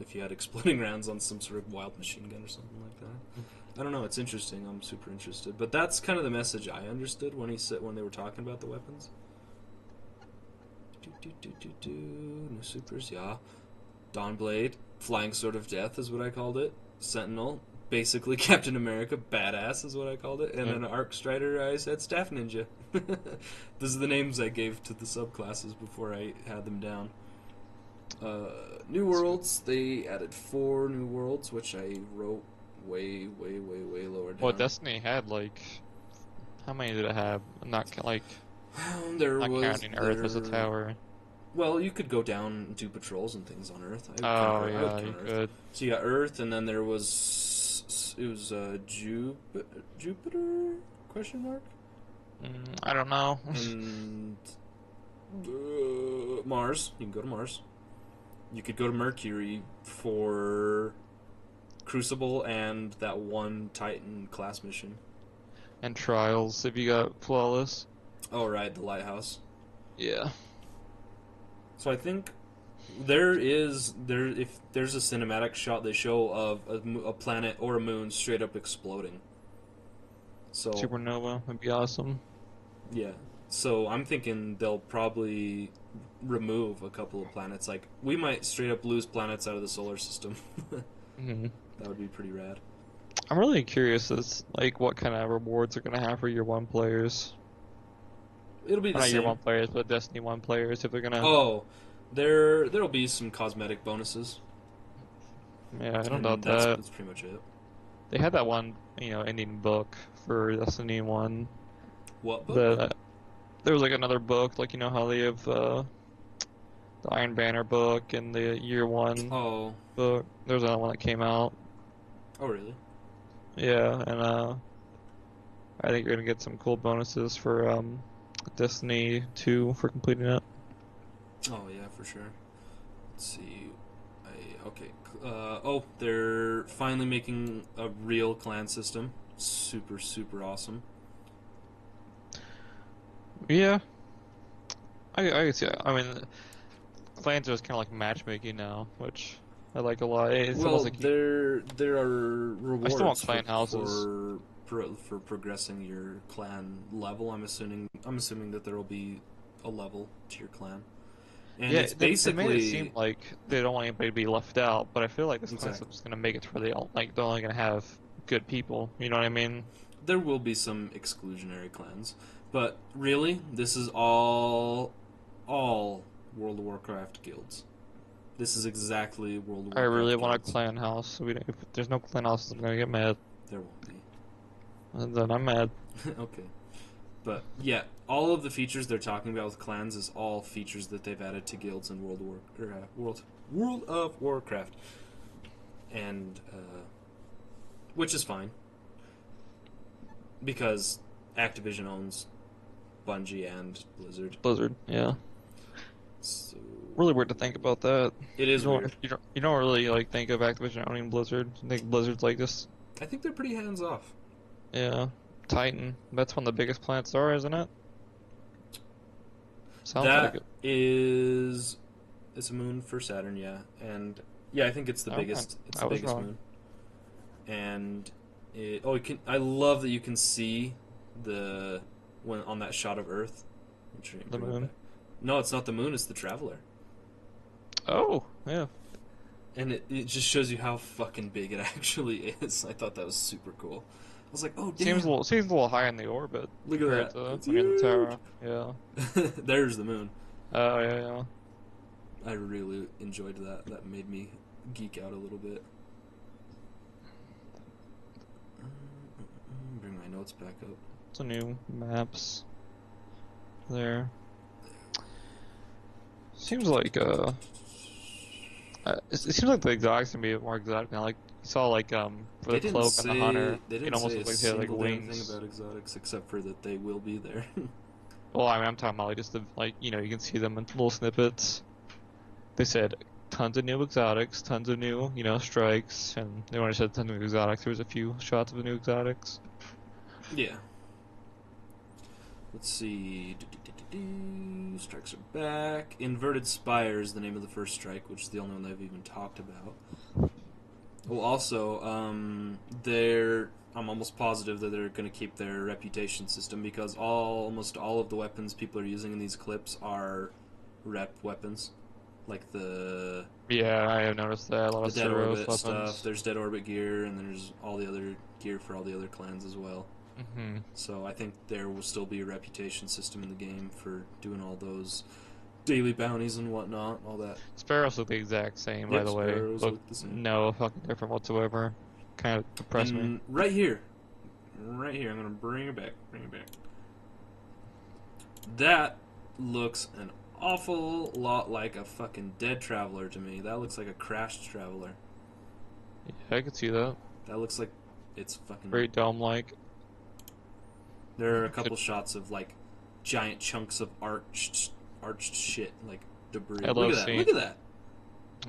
if you had exploding rounds on some sort of wild machine gun or something like that. I don't know. It's interesting. I'm super interested. But that's kind of the message I understood when he said when they were talking about the weapons. New supers, yeah. Dawnblade, Flying Sword of Death is what I called it. Sentinel, basically Captain America, badass is what I called it. And Yeah. then Arc Strider, I said Staff Ninja. Those are the names I gave to the subclasses before I had them down. New worlds, they added 4 new worlds, which I wrote way lower Well, down. Destiny had, how many did it have? There Not was counting Earth as a there. tower. Well, you could go down and do patrols and things on Earth. Oh I would yeah, you count Earth. could. So you got Earth, and then there was it was Jupiter question mark I don't know. and Mars. You can go to Mars. You could go to Mercury for Crucible and that one Titan class mission. And trials if you got flawless. Oh right, the lighthouse. Yeah. So I think if there's a cinematic shot they show of a planet or a moon straight up exploding. So Supernova would be awesome. yeah, so I'm thinking they'll probably remove a couple of planets. Like we might straight up lose planets out of the solar system. hmm That would be pretty rad. I'm really curious as what kind of rewards are gonna have for year one players. It'll be Or the not year same. one players, but Destiny 1 players if they're gonna. Oh, there'll be some cosmetic bonuses, Yeah, I don't and doubt that. that's pretty much it. They had that one, ending book for Destiny 1. What book? The There was another book, how they have the Iron Banner book and the year one Oh, book. There's another one that came out. oh really? Yeah, and I think you're gonna get some cool bonuses for Destiny 2 for completing it. Oh yeah, for sure. Let's see. Okay. Oh, they're finally making a real clan system. Super, super awesome. Yeah, I can see that. I mean, clans are just kind of like matchmaking now, which I like a lot. It's almost Well, like there are I still want rewards clan houses. for progressing your clan level. I'm assuming that there will be a level to your clan, and Yeah, it's they made it seem basically like they don't want anybody to be left out, but I feel like this clan exactly. system's gonna make it to where they all like they're only gonna have good people. You know what I mean? There will be some exclusionary clans, but really, this is all World of Warcraft guilds. This is exactly World of I really Warcraft want a guilds. clan house. So if there's no clan houses, I'm gonna get mad, There won't be. and then I'm mad. Okay. But yeah, all of the features they're talking about with clans is all features that they've added to guilds in World of Warcraft, and which is fine because Activision owns Bungie and Blizzard. Blizzard, yeah. So Really weird to think about that. it is weird. You don't really like think of Activision owning Blizzard. You think Blizzard's like this? I think they're pretty hands off. Yeah. Titan. That's one of the biggest planets there, isn't it? Sounds like That it. is, it's a moon for Saturn, yeah, and yeah, I think it's the Oh, biggest. It's I the was biggest wrong. moon, and you can. I love that you can see the when on that shot of Earth. The Bring it moon. back. No, it's not the moon. It's the Traveler, Oh, yeah. and it just shows you how fucking big it actually is. I thought that was super cool. I was like, oh damn, Seems a little high in the orbit look at compared that. to It's when you're in the huge. tower. Yeah. There's the moon. Oh, yeah, yeah. I really enjoyed that. That made me geek out a little bit. Bring my notes back up. Some new maps there. Seems like it seems like the exotics can be more exotic now. Like you saw like for the cloak and the hunter, They it didn't almost say a looks like they had like single damn thing wings. about exotics except for that they will be there. Well, I mean, I'm talking about like just the like you know you can see them in little snippets. They said tons of new exotics, tons of new strikes, and they only said tons of new exotics. There was a few shots of the new exotics. Yeah. Let's see. Strikes are back. Inverted Spire is the name of the first strike, which is the only one they've even talked about. Well, also, I'm almost positive that they're going to keep their reputation system because almost all of the weapons people are using in these clips are rep weapons, like the Yeah, I have noticed that a lot of dead Suros orbit stuff. weapons. There's dead orbit gear, and there's all the other gear for all the other clans as well. Mm-hmm. So I think there will still be a reputation system in the game for doing all those daily bounties and whatnot, all that. Sparrows look the exact same, by Yep, the way. sparrows Look look the same. no fucking different whatsoever. Kind of depressed me. And right here, I'm gonna bring it back. That looks an awful lot like a fucking dead traveler to me. That looks like a crashed traveler. Yeah, I could see that. That looks like it's fucking. Very dome-like. There are a couple shots of like giant chunks of arched shit, like debris. I love seeing. Look at that.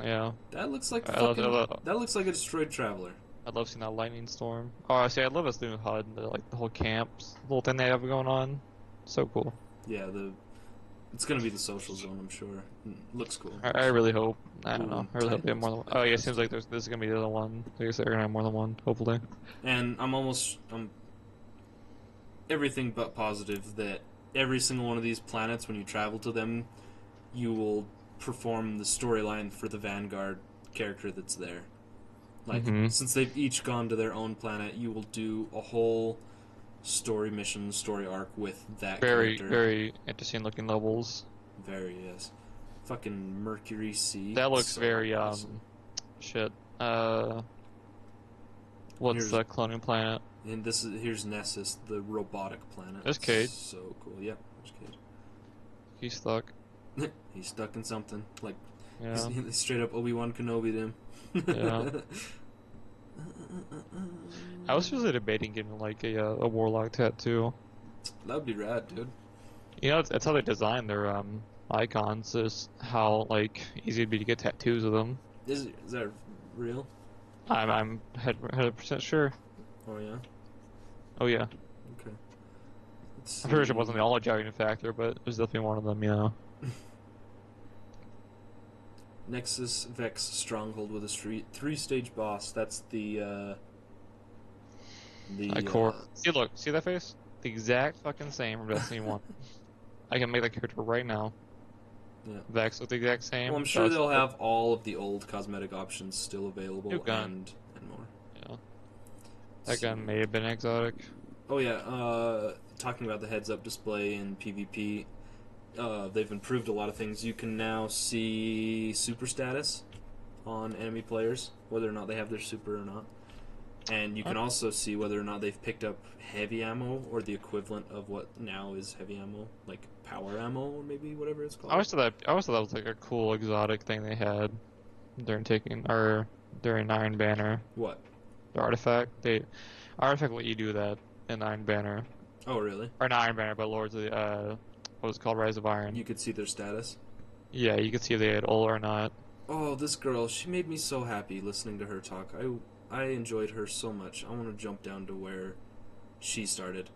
Yeah, That looks like I that looks like a destroyed traveler. love seeing that lightning storm. Oh, I see. I love this new HUD, like the whole camps, little thing they have going on. So cool. Yeah, it's gonna be the social zone, I'm sure. Looks cool. I really hope. I don't Ooh, know. I really hope they have more than one. Oh yeah, it seems like this is gonna be the other one. I guess they're gonna have more than one, hopefully. And I'm everything but positive that every single one of these planets, when you travel to them, you will perform the storyline for the Vanguard character that's there. Like, since they've each gone to their own planet, you will do a whole story mission, story arc with that character. Very interesting looking levels. Very, yes. Fucking Mercury Sea. That looks So very awesome. shit. What's the cloning planet? And here's Nessus, the robotic planet. There's Cade. So cool. Yep, there's Cade. He's stuck. He's stuck in something. Like, Yeah. he's straight up Obi-Wan Kenobi him. Yeah. I was really debating getting like a warlock tattoo. That would be rad, dude. You know, that's how they design their icons, is how like easy it'd be to get tattoos of them. Is that real? I'm 100% sure. Oh yeah. Oh yeah, Okay. Let's I'm pretty sure it see. wasn't the only driving factor, but it was definitely one of them. You know, Nexus Vex Stronghold with a three-stage boss. That's like the core. See, look, see that face? The exact fucking same from Destiny 1. I can make that character right now. yeah. Vex look the exact Well, same. I'm sure they'll have all of the old cosmetic options still available New gun. and more. Yeah, Let's that gun see. may have been exotic. Oh yeah, talking about the heads-up display in PvP, they've improved a lot of things. You can now see super status on enemy players, whether or not they have their super or not. And you can also see whether or not they've picked up heavy ammo or the equivalent of what now is heavy ammo, like power ammo or maybe whatever it's called. I always thought that was like a cool exotic thing they had during Iron Banner. What? The artifact. Artifact let you do that in Iron Banner. Oh, really? Or not Iron Banner, but Lords of the what was it called, Rise of Iron. You could see their status. Yeah, you could see if they had ult or not. Oh, this girl, she made me so happy listening to her talk. I enjoyed her so much. I want to jump down to where she started.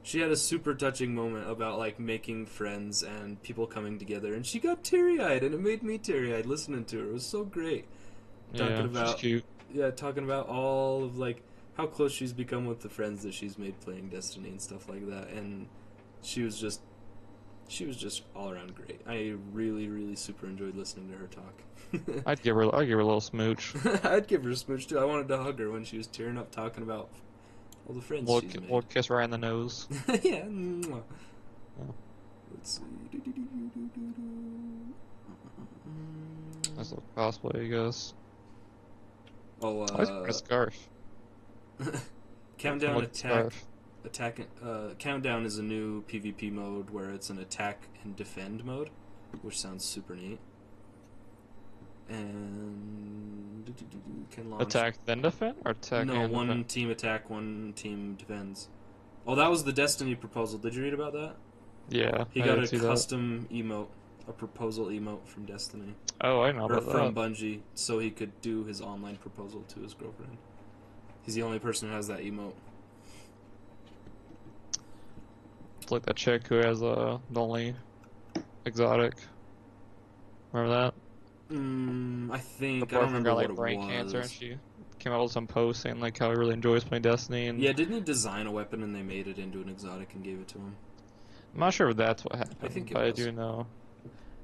She had a super touching moment about like making friends and people coming together, and she got teary-eyed, and it made me teary-eyed listening to her. It was so great. Talking Yeah, she's about cute. talking about all of like how close she's become with the friends that she's made playing Destiny and stuff like that, and she was just all around great. I really, really super enjoyed listening to her talk. I'd give her a little smooch. I'd give her a smooch too. I wanted to hug her when she was tearing up talking about all the friends she's made. We'll kiss right in the nose. Yeah. Mwah. Yeah. Let's see. Nice little cosplay, I guess. Oh, I was wearing a scarf. Countdown Look, attack. scarf. Countdown is a new PvP mode where it's an attack and defend mode, which sounds super neat. And can launch. Attack then defend, or attack No, and one defend? team attack, one team defends. Oh, that was the Destiny proposal. Did you read about that? Yeah, He I got did a see that. custom emote, a proposal emote from Destiny. Oh, I know Or about from that. Bungie, so he could do his online proposal to his girlfriend. He's the only person who has that emote. It's like that chick who has the only exotic. Remember that? I Her think I don't boyfriend remember got what like it brain was. cancer, and she came out with some post saying like how he really enjoys playing Destiny. And Yeah, didn't he design a weapon and they made it into an exotic and gave it to him? I'm not sure if that's what happened, I think it but I was. do know.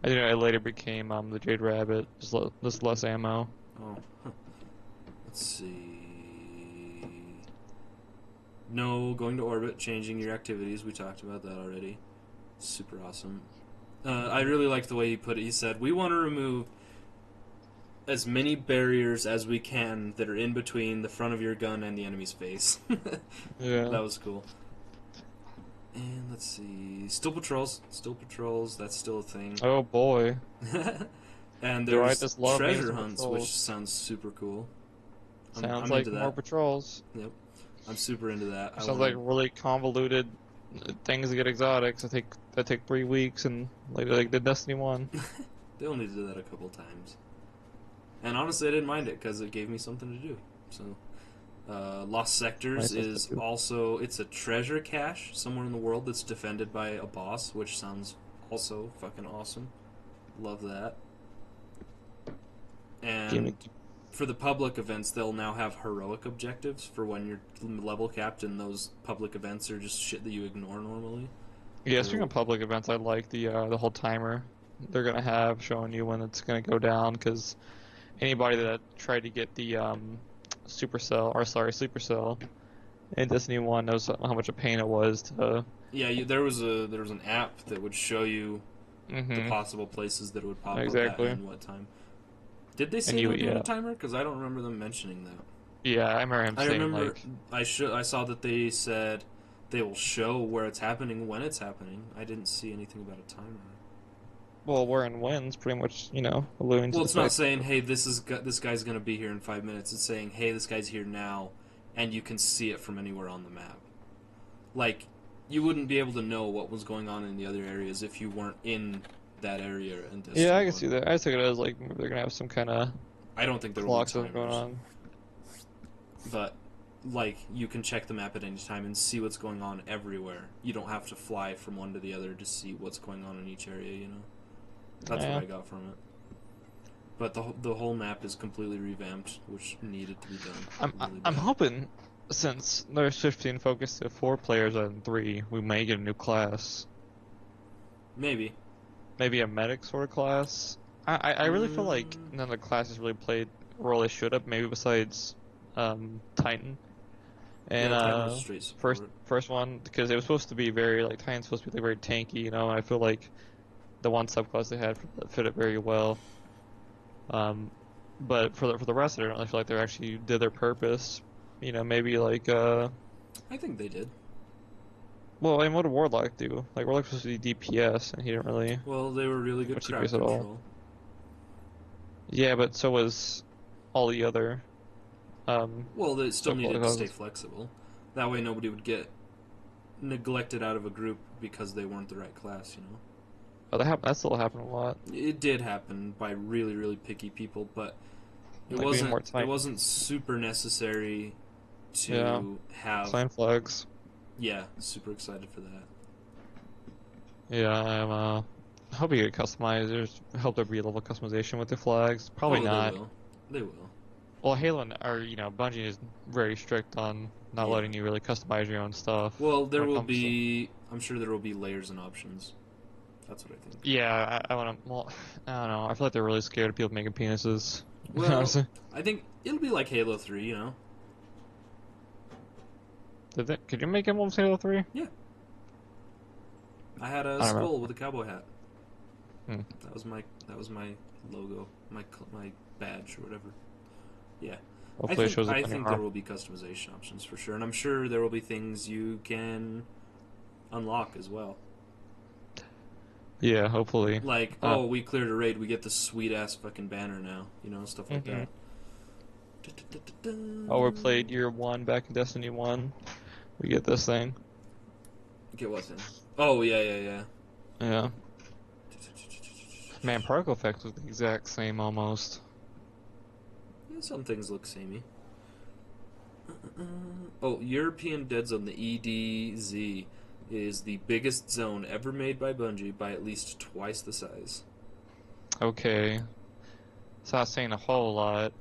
I do know it later became the Jade Rabbit, just less ammo. Oh, huh. Let's see. No, going to orbit, changing your activities. We talked about that already. Super awesome. I really liked the way he put it. He said, "We want to remove as many barriers as we can that are in between the front of your gun and the enemy's face." Yeah. That was cool. And let's see, still patrols. Still patrols. That's still a thing. Oh boy. And Do I there's just love treasure some hunts, patrols. which sounds super cool. Sounds I'm like into more that. patrols. Yep, I'm super into that. Sounds like really convoluted things to get exotics. That take 3 weeks, and like the Destiny 1. They only did that a couple times. And honestly, I didn't mind it because it gave me something to do. So, Lost Sectors Nice, is also it's a treasure cache somewhere in the world that's defended by a boss, which sounds also fucking awesome. Love that. And for the public events, they'll now have heroic objectives for when you're level capped, and those public events are just shit that you ignore normally. Yeah, speaking of public events, I like the whole timer they're gonna have showing you when it's gonna go down, because anybody that tried to get the sleeper cell in Destiny 1 knows how much a pain it was to. Yeah, there was an app that would show you the Mm-hmm. possible places that it would pop Exactly. up at and what time. Did they say And they you, were doing yeah, a timer? Because I don't remember them mentioning that. yeah, I remember him I saying remember like, I saw that they said they will show where it's happening when it's happening. I didn't see anything about a timer. well, we're in wins, pretty much, alluding to Well, the it's not fact. saying, hey, this guy's going to be here in 5 minutes. It's saying, hey, this guy's here now, and you can see it from anywhere on the map. Like, you wouldn't be able to know what was going on in the other areas if you weren't in that area in Destiny Yeah, I can 1. see that. I took it as like maybe they're gonna have some kind of I don't think there will be clock stuff going timers, on. but like you can check the map at any time and see what's going on everywhere. You don't have to fly from one to the other to see what's going on in each area. You know, that's Yeah. what I got from it. But the whole map is completely revamped, which needed to be done. Really I'm bad. hoping since they're shifting focus to 4 players rather than 3, we may get a new class. Maybe. Maybe a medic sort of class. I really feel like none of the classes really played a role they should have. Maybe besides Titan and Yeah, Titan was straight support. first one, because it was supposed to be very like Titan's supposed to be like very tanky, you know. And I feel like the one subclass they had fit it very well. But for the rest, I don't really feel like they actually did their purpose. You know, maybe like I think they did. well, and what did Warlock do? Like Warlock's supposed to be DPS, and he didn't really Well, they were really good much crowd DPS at all. control. Yeah, but so was all the other Well, they still needed to stay subclasses. flexible. That way, nobody would get neglected out of a group because they weren't the right class. You know. But that still happened a lot. It did happen by really, really picky people, but it Like being more wasn't. It tight. wasn't super necessary Yeah, to have. clan flags. Yeah, super excited for that. Yeah, I hope you get customizers. I hope there be a level of customization with the flags. Probably Oh, not. they will. They will. Well, Halo or Bungie is very strict on not Yeah. letting you really customize your own stuff Well, there when it will comes to. be. I'm sure there will be layers and options. That's what I think. Yeah, I want to. Well, I don't know. I feel like they're really scared of people making penises. Well, Honestly, I think it'll be like Halo 3. You know. could you make emblems Halo 3? Yeah. I had a I don't know. skull with a cowboy hat. Hmm. That was my logo, my badge or whatever. Yeah. Hopefully, it shows up I on your think there arm. will be customization options for sure, and I'm sure there will be things you can unlock as well. Yeah, hopefully. Like, oh, we cleared a raid, we get the sweet ass fucking banner now, you know, stuff like Mhm. that. Overplayed year 1 back in Destiny 1. We get this thing. Get what thing? Oh yeah. Yeah. Man, particle effects was the exact same almost. Yeah, some things look samey. Oh, European Dead Zone, the EDZ, is the biggest zone ever made by Bungie by at least twice the size. Okay. It's not saying a whole lot.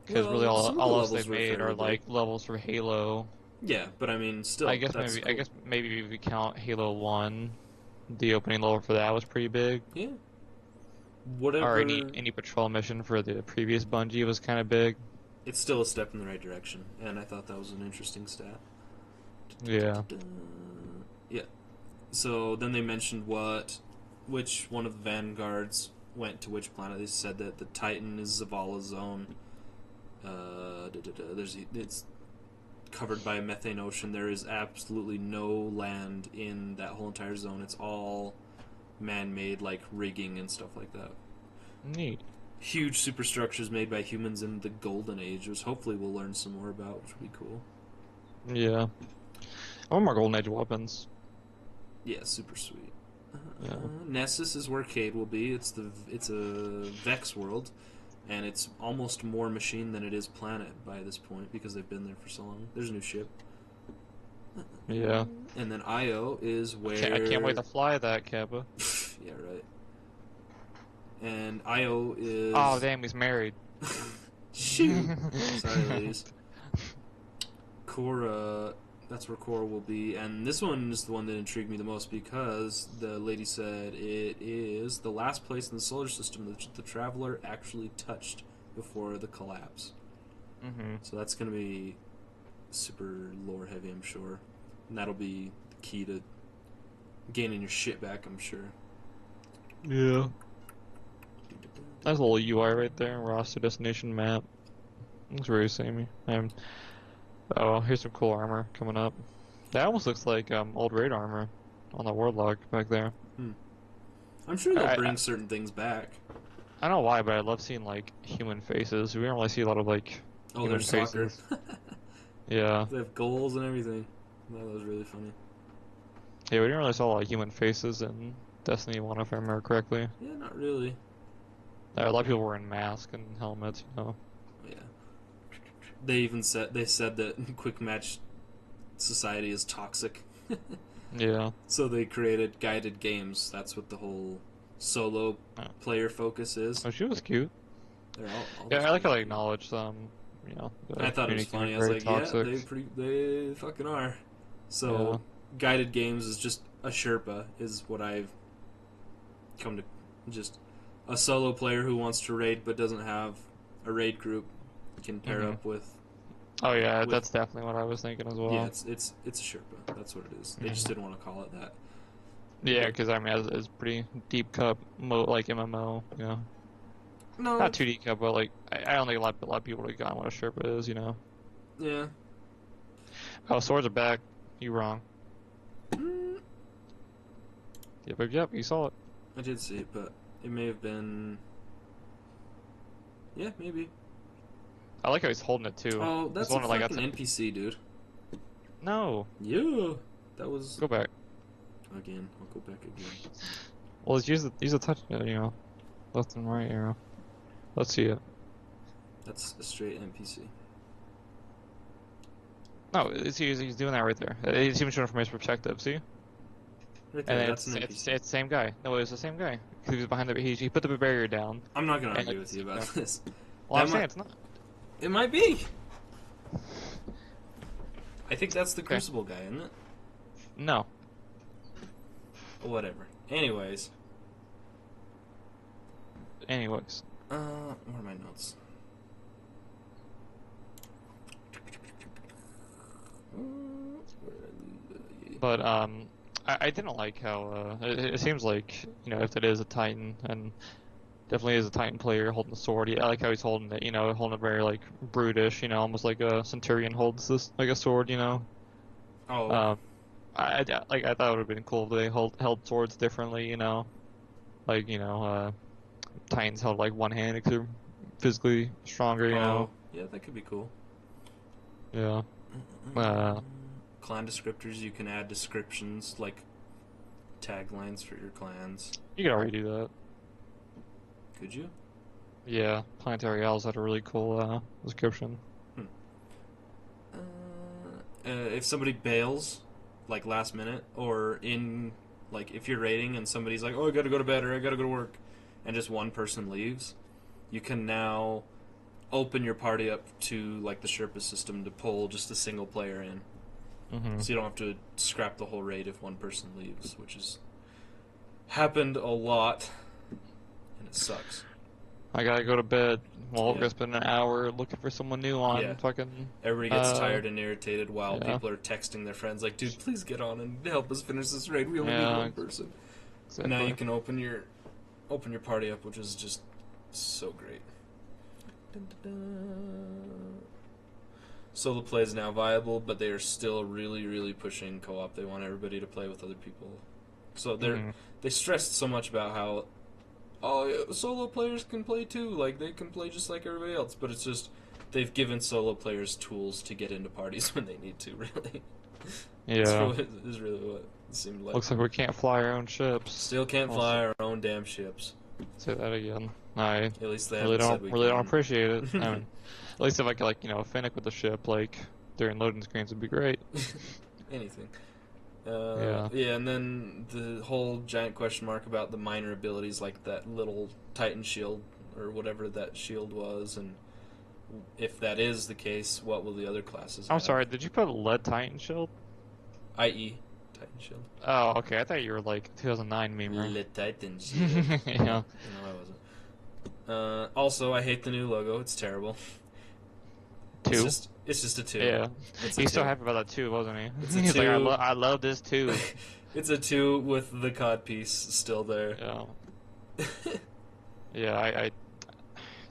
Because really Well, some of the all else levels they've were made fairly are big. like levels for Halo. Yeah, but I mean, still, I guess that's cool. maybe if we count Halo 1, the opening level for that was pretty big. Yeah. Or Whatever. any patrol mission for the previous Bungie was kind of big. It's still a step in the right direction, and I thought that was an interesting stat. Yeah. Yeah. So then they mentioned which one of the vanguards went to which planet. They said that the Titan is Zavala zone. It's covered by a methane ocean. There is absolutely no land in that whole entire zone. It's all man-made, like rigging and stuff like that. Neat. Huge superstructures made by humans in the Golden Age, which hopefully we'll learn some more about, which would be cool. Yeah. I want more Golden Age weapons. Yeah, super sweet. Yeah. Nessus is where Cade will be. It's a Vex world, and it's almost more machine than it is planet by this point because they've been there for so long. There's a new ship. Yeah. And then Io is where I can't wait to fly that, Kappa. yeah, right. And Io is Oh, damn, he's married. shoot. Sorry, ladies. Korra, that's where Korra will be, and this one is the one that intrigued me the most because the lady said it is the last place in the solar system that the Traveler actually touched before the collapse. Mm-hmm. So that's going to be super lore heavy, I'm sure, and that'll be the key to gaining your shit back, I'm sure. Yeah. Nice little UI right there, roster destination map. Looks very samey. Oh, here's some cool armor coming up. That almost looks like old raid armor on the Warlock back there. I'm sure they'll I- bring certain things back. I don't know why, but I love seeing like human faces. We don't really see a lot of like Oh, human there's soccer. faces. Yeah. They have goals and everything. That was really funny. Yeah, we didn't really saw a lot of human faces in Destiny 1, if I remember correctly. Yeah, not really. A lot of people were in masks and helmets, you know. Yeah. They said that quick match society is toxic. Yeah. So they created guided games. That's what the whole solo Yeah. player focus is. Oh, she was cute. They're all Yeah, just I like how really they cute. acknowledge you know, the I thought it was community can be funny. I was very like, yeah, toxic. they fucking are. Yeah. So guided games is just a Sherpa is what I've come to just a solo player who wants to raid but doesn't have a raid group can pair Hmm. up with. Oh yeah, With that's definitely what I was thinking as yeah, well. it's a Sherpa. That's what it is. They just Mhm. didn't want to call it that. Yeah, But because I mean, it's pretty deep cut, like MMO, you know. no, Not too deep cut, but like I don't think a lot of people have gotten what a Sherpa is, you know. yeah. Oh, swords are back. You wrong. Mm, Yep, you saw it. I did see it, but it may have been. Yeah, maybe. I like how he's holding it too. Oh, He's that's a holding it like fucking that's NPC, dude. no. Yeah, that was Go back. again. I'll go back again. Well, let's use the touch, you know, left and right arrow. Let's see it. That's a straight NPC. No, he's doing that right there. He's even showing from his perspective. See? Right And there, then that's an NPC. it's the same guy. No, it's the same guy. 'Cause he was behind the he put the barrier down. I'm not gonna And argue like, with you about this. well, I'm That saying might, it's not. it might be. I think that's the Okay. Crucible guy, isn't it? No. Whatever. Anyways, Anyways, what are my notes? but I didn't like how it seems like you know if it is a Titan and definitely is a Titan player holding the sword. I like how he's holding it. You know, holding it very like brutish. You know, almost like a centurion holds this like a sword. You know. Oh, Um, like I thought it would have been cool if they held swords differently. You know, like you know, Titans held like one hand because they're physically stronger. You know. yeah, that could be cool. Yeah. Clan descriptors, you can add descriptions like taglines for your clans. You could already do that. Could you? Yeah, Planetary Owls had a really cool description. If somebody bails, like last minute, or in like if you're raiding and somebody's like, "Oh, I gotta go to bed" or "I gotta go to work," and just one person leaves, you can now open your party up to like the Sherpa system to pull just a single player in, Hmm. so you don't have to scrap the whole raid if one person leaves, which has happened a lot, and it sucks. I gotta go to bed. Well, we're Yeah. gonna spend an hour looking for someone new on Yeah. fucking. Everybody gets tired and irritated while Yeah. people are texting their friends like, "Dude, please get on and help us finish this raid. We only need Yeah, one person." exactly. Now you can open your party up, which is just so great. Dun, dun, dun. Solo play is now viable, but they are still really, really pushing co-op. They want everybody to play with other people. So they stressed so much about how, oh, yeah, solo players can play too. Like they can play just like everybody else. But it's just they've given solo players tools to get into parties when they need to. Really, Yeah. is really what it seemed like. Looks like we can't fly our own ships. Still can't Also, fly our own damn ships. say that again. I At least they really haven't said we don't can. appreciate it. I mean, at least if I could like you know finick with the ship like during loading screens would be great. Anything. Yeah. Yeah, and then the whole giant question mark about the minor abilities, like that little Titan shield or whatever that shield was, and if that is the case, what will the other classes I'm have? sorry. Did you put lead Titan shield? I.e., Titan shield. Oh, okay. I thought you were like 2009 memer. Le Titan shield. Yeah. No, I wasn't. Also, I hate the new logo. It's terrible. Two. It's just a 2. Yeah. It's a He's 2. so happy about that too, wasn't he? It's a He's like, 2. I love this too. It's a 2 with the cod piece still there. Yeah. Yeah, I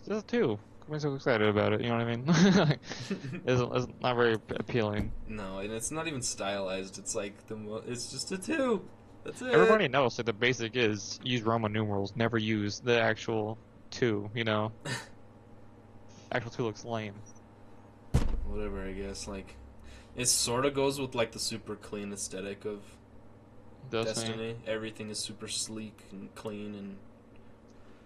this is two. I'm so excited about it. You know what I mean? It's not very appealing. No, and it's not even stylized. It's like it's just a 2. That's it. Everybody knows that the basic is use Roman numerals. Never use the actual two. You know, actual two looks lame. Whatever, I guess. Like, it sort of goes with like the super clean aesthetic of Destiny. Everything is super sleek and clean and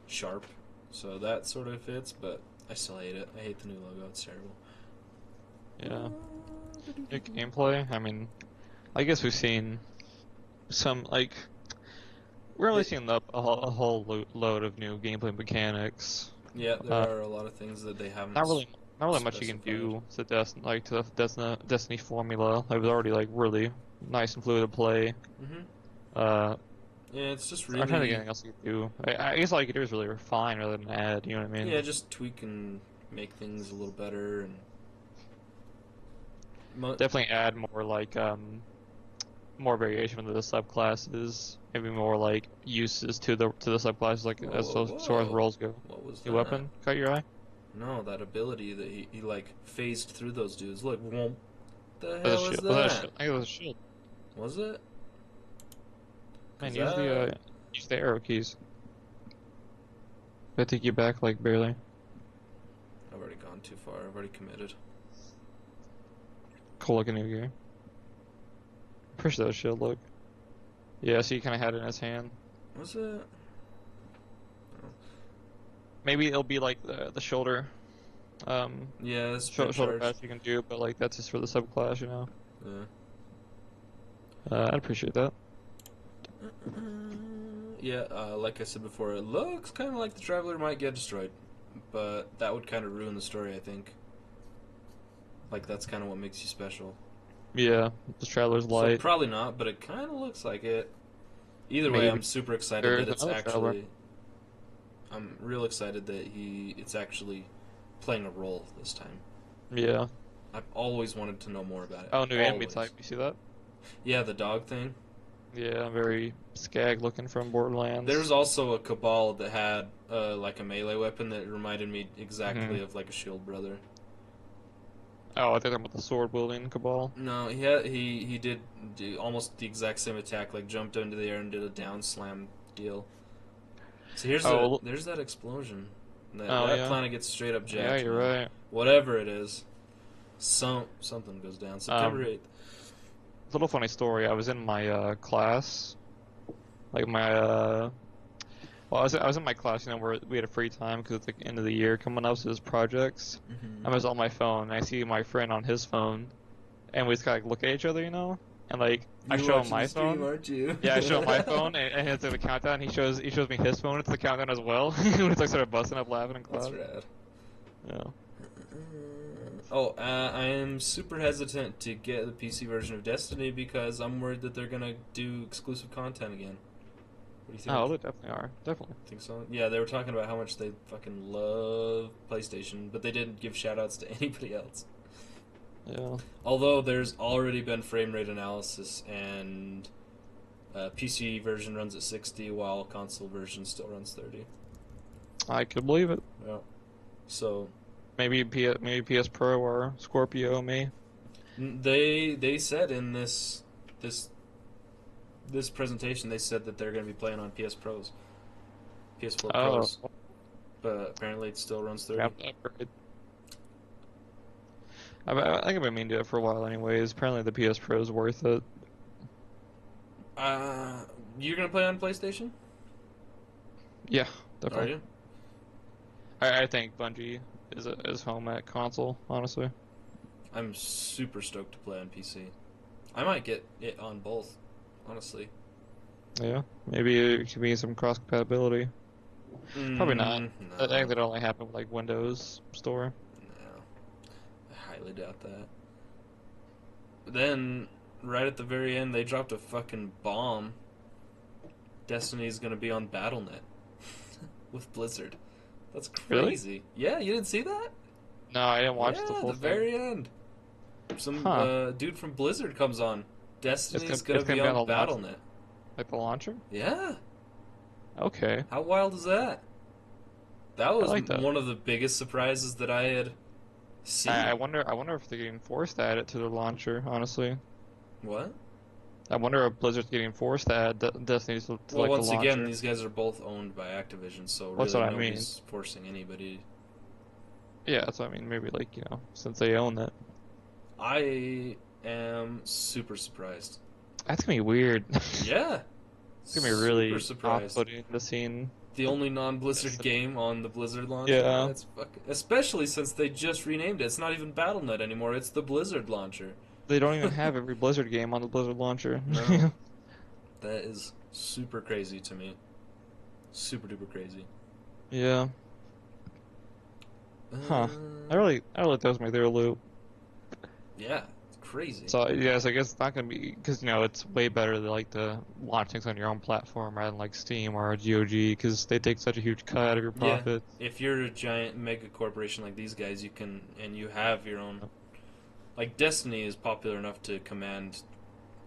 sharp, so that sort of fits. But I still hate it. I hate the new logo. It's terrible. Yeah. New gameplay. I mean, I guess we've seen some like we're only They, seeing a whole load of new gameplay mechanics. yeah, there Uh, are a lot of things that they haven't not really, not really much you can specified. do to the Destiny formula. It was already like really nice and fluid to play. Hmm. Uh, Yeah, it's just I'm trying to think of really anything else you could do. I guess all you could do is really refine rather than add. You know what I mean? yeah, just tweak and make things a little better and. Definitely add more like more variation into the subclasses. Maybe more like uses to the subclasses, like Whoa, as whoa, far as whoa! roles go. What was New that? weapon, cut your eye. No, that ability that he like phased through those dudes. Look, whoomp. The Was a hell is shield. Was that a that? shield? I think it was a shield. Was it? Man, Cause that use the arrow keys. They take you back like barely. I've already gone too far. I've already committed. Cool looking new gear. Pretty sure that was shield look. Yeah, so he kind of had it in his hand. Was it? Maybe it'll be like the shoulder, Yeah, the sprint shoulder charge. patch you can do, but like that's just for the subclass, you know. Yeah. I'd appreciate that. Yeah, like I said before, it looks kind of like the Traveler might get destroyed, but that would kind of ruin the story, I think. Like, that's kind of what makes you special. Yeah, the Traveler's So, light. probably not, but it kind of looks like it. Either way, Maybe I'm super excited there that is it's another Traveler. actually... I'm real excited that it's actually playing a role this time. Yeah. I've always wanted to know more about it. Oh, new enemy Always. type. You see that? Yeah, the dog thing. Yeah, very skag looking from Borderlands. There was also a Cabal that had like a melee weapon that reminded me Hmm. exactly of like a shield brother. Oh, I think I'm with the sword wielding Cabal. No, he did do almost the exact same attack, like jumped into the air and did a down slam deal. So Oh, there's that explosion. oh That yeah. planet gets straight up Yeah, jacked, you're man. right. Whatever it is, something goes down. September Um, 8th. Little funny story. I was in my class, like my well, I was in my class, you know, where we had a free time because it's like end of the year coming up, so there's projects. Mm-hmm. I was on my phone, and I see my friend on his phone, and we just kind of like look at each other, you know, and like I You're show him watching my the stream, phone. aren't you? Yeah, I show him my phone, and it's like the countdown. He shows me his phone. It's the countdown as well. When it's like started busting up laughing in That's class. rad. Yeah. I am super hesitant to get the PC version of Destiny because I'm worried that they're gonna do exclusive content again. What do you think? Oh, they definitely are. Definitely. Think so? Yeah, they were talking about how much they fucking love PlayStation, but they didn't give shoutouts to anybody else. Yeah. Although there's already been frame rate analysis, and PC version runs at 60 while console version still runs 30. I could believe it. Yeah. So Maybe PS Pro or Scorpio, me. they said in this presentation, they said that they're going to be playing on PS Pros, PS4 Oh, Pros, but apparently it still runs 30. yeah, upgrade. I think I've been meaning to do it for a while, anyways. Apparently, the PS Pro is worth it. You're going to play on PlayStation? Yeah, Are definitely. you? I think Bungie is home at console, honestly. I'm super stoked to play on PC. I might get it on both, honestly. Yeah, maybe it could be some cross compatibility. Probably not. No. I think that only happened with like Windows Store. No. I highly doubt that. But then, right at the very end, they dropped a fucking bomb. Destiny's gonna be on BattleNet with Blizzard. That's Really? crazy. Yeah, you didn't see that? No, I didn't watch Yeah, the full the thing. very end. Some Huh. dude from Blizzard comes on. Destiny's It's gonna be gonna on be on the launch, BattleNet. like the launcher. Yeah. Okay, How wild is that? That I was like that. one of the biggest surprises that I had seen. I wonder if they're getting forced to add it to their launcher. Honestly, What? I wonder if Blizzard's getting forced to add Destiny to Well, like the once again, launcher. these guys are both owned by Activision, so That's really what I mean. nobody's forcing anybody. Yeah, that's what I mean. Maybe like since they own it. I am super surprised. That's gonna be weird. Yeah, It's gonna be super really surprised. off-putting to scene. The only non-Blizzard Destiny. game on the Blizzard launcher. Yeah, That's fucking. Especially since they just renamed it. It's not even BattleNet anymore. It's the Blizzard launcher. they don't even have every Blizzard game on the Blizzard launcher. No, that is super crazy to me. Super duper crazy. Yeah. Huh. I Uh, really, I really thought it was my their loop. yeah, it's crazy. So yes, I guess it's not gonna be because it's way better to like to launch things on your own platform rather than like Steam or GOG because they take such a huge cut out of your Yeah, profits. if you're a giant mega corporation like these guys, you can, and you have your own. Like Destiny is popular enough to command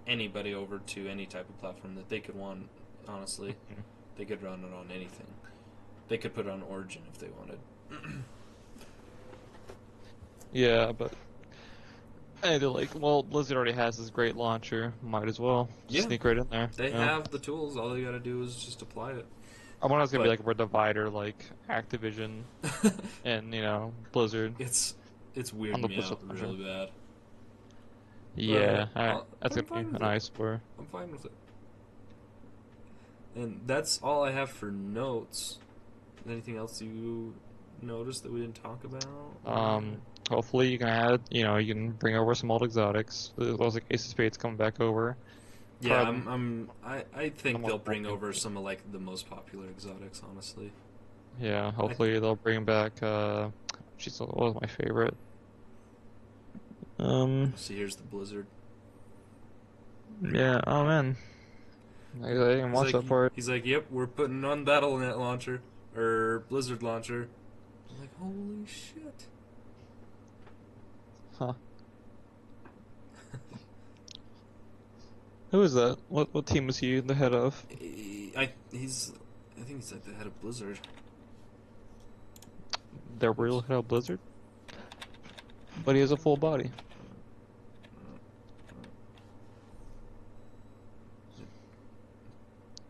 anybody over to any type of platform that they could want. Honestly, Mhm. they could run it on anything. They could put it on Origin if they wanted. Yeah, but they're like, well, Blizzard already has this great launcher, might as well just Yeah, sneak right in there. they have the tools. All they got to do is just apply it. I wonder if it's gonna be But like a divider like Activision and Blizzard it's on weirding the me Blizzard out launcher. really bad. Yeah, that's I'm gonna fine be with an it. eyes for. I'm fine with it. And that's all I have for notes. Anything else you noticed that we didn't talk about? Hopefully you can add, you can bring over some old exotics. Those like Ace of Spades coming back over. Yeah, Probably I the think most they'll bring popular. over some of like the most popular exotics, honestly. Yeah, I hopefully they'll bring back. What was my favorite? Um, see. Here's the Blizzard. yeah. Oh man, I didn't He's watch like, that part. he's like, yep, we're putting on BattleNet launcher or Blizzard launcher. I'm like, holy shit! Huh? Who is that? What team is he the head of? I think he's like the head of Blizzard. The real Whoops. head of Blizzard, but he has a full body.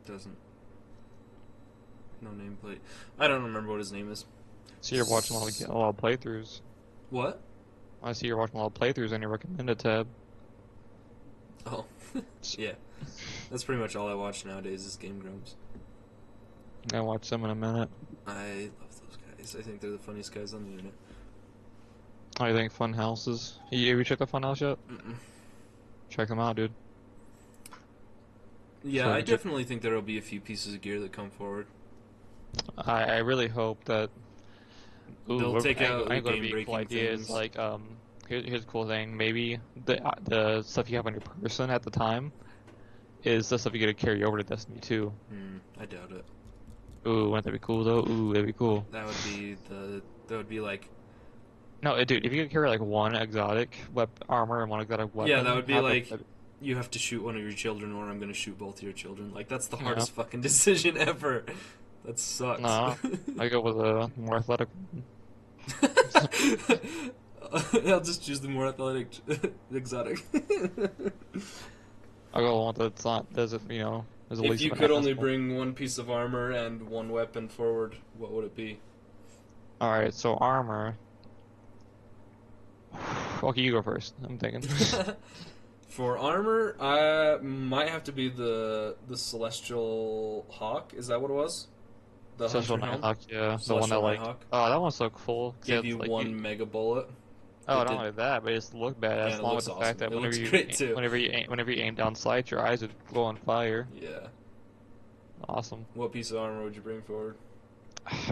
Doesn't. No nameplate. I don't remember what his name is. So you're watching a lot of playthroughs. What? I see you're watching a lot of playthroughs on your recommended tab. Oh, yeah. That's pretty much all I watch nowadays is Game Grumps. I'll watch them in a minute. I love those guys. I think they're the funniest guys on the internet. Oh, you think Fun Houses? Have you checked the Fun House yet? Mm-mm. Check them out, dude. Yeah, So, I definitely think there will be a few pieces of gear that come forward. I really hope that. They'll take out the I think be a cool game-breaking idea is things. like here's a cool thing. Maybe the stuff you have on your person at the time is the stuff you get to carry over to Destiny 2. I doubt it. Ooh, wouldn't that be cool though? Ooh, that'd be cool. That would be like, No, dude, if you could carry like one exotic armor and one exotic weapon, yeah, that would be have like, you have to shoot one of your children or I'm going to shoot both of your children. Like, that's the Yeah. hardest fucking decision ever. That sucks. No, I go with a more athletic one. I'll just choose the more athletic exotic. I'll go one that's not, there's a, there's at If least you an could only asshole. bring one piece of armor and one weapon forward, what would it be? Alright, so armor. Okay, you go first. I'm thinking. For armor, might have to be the Celestial Hawk. Is that what it was? The Celestial Hunter helm? Nighthawk, yeah. The one that Celestial like, Nighthawk. oh, that one's so cool. 'Cause Give it's you like, one mega bullet. oh, that not did- only that, but it just looked badass. And it Along looks with the awesome. fact that It whenever looks you, great, too. whenever you aim down sight, your eyes would glow on fire. Yeah. Awesome. What piece of armor would you bring forward?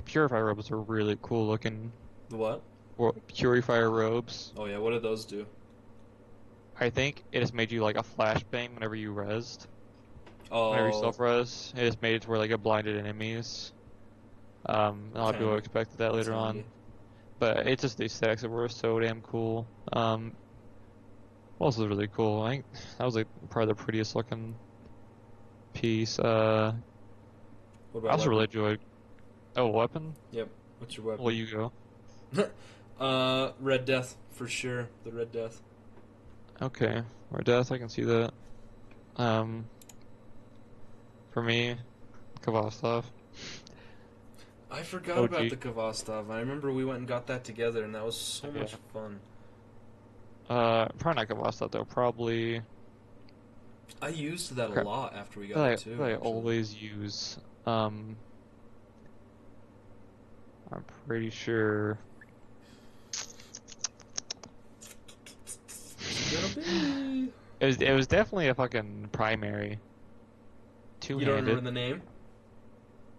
Purifier robes are really cool looking. The what? Purifier robes. Oh yeah, what did those do? I think it just made you like a flashbang whenever you rezzed. Oh, Whenever you self-res, it just made it to where like it blinded enemies. A lot of people Kinda. expected that later That's on. handy. But it's just the aesthetics that were so damn cool. What else was really cool? I think that was like probably the prettiest looking piece. What I about also weapon? really enjoyed. Oh, weapon? Yep. What's your weapon? Well, you go. Red Death for sure. The Red Death. Okay, or death. I can see that. For me, Kvastov. I forgot OG. about the Kvastov. I remember we went and got that together, and that was so much Yeah. fun. Probably not Kvastov though. Probably. I used that a crap lot after we got that it too, I actually. always use. I'm pretty sure. What's it gonna be? It was definitely a fucking primary, You don't remember two-handed. the name?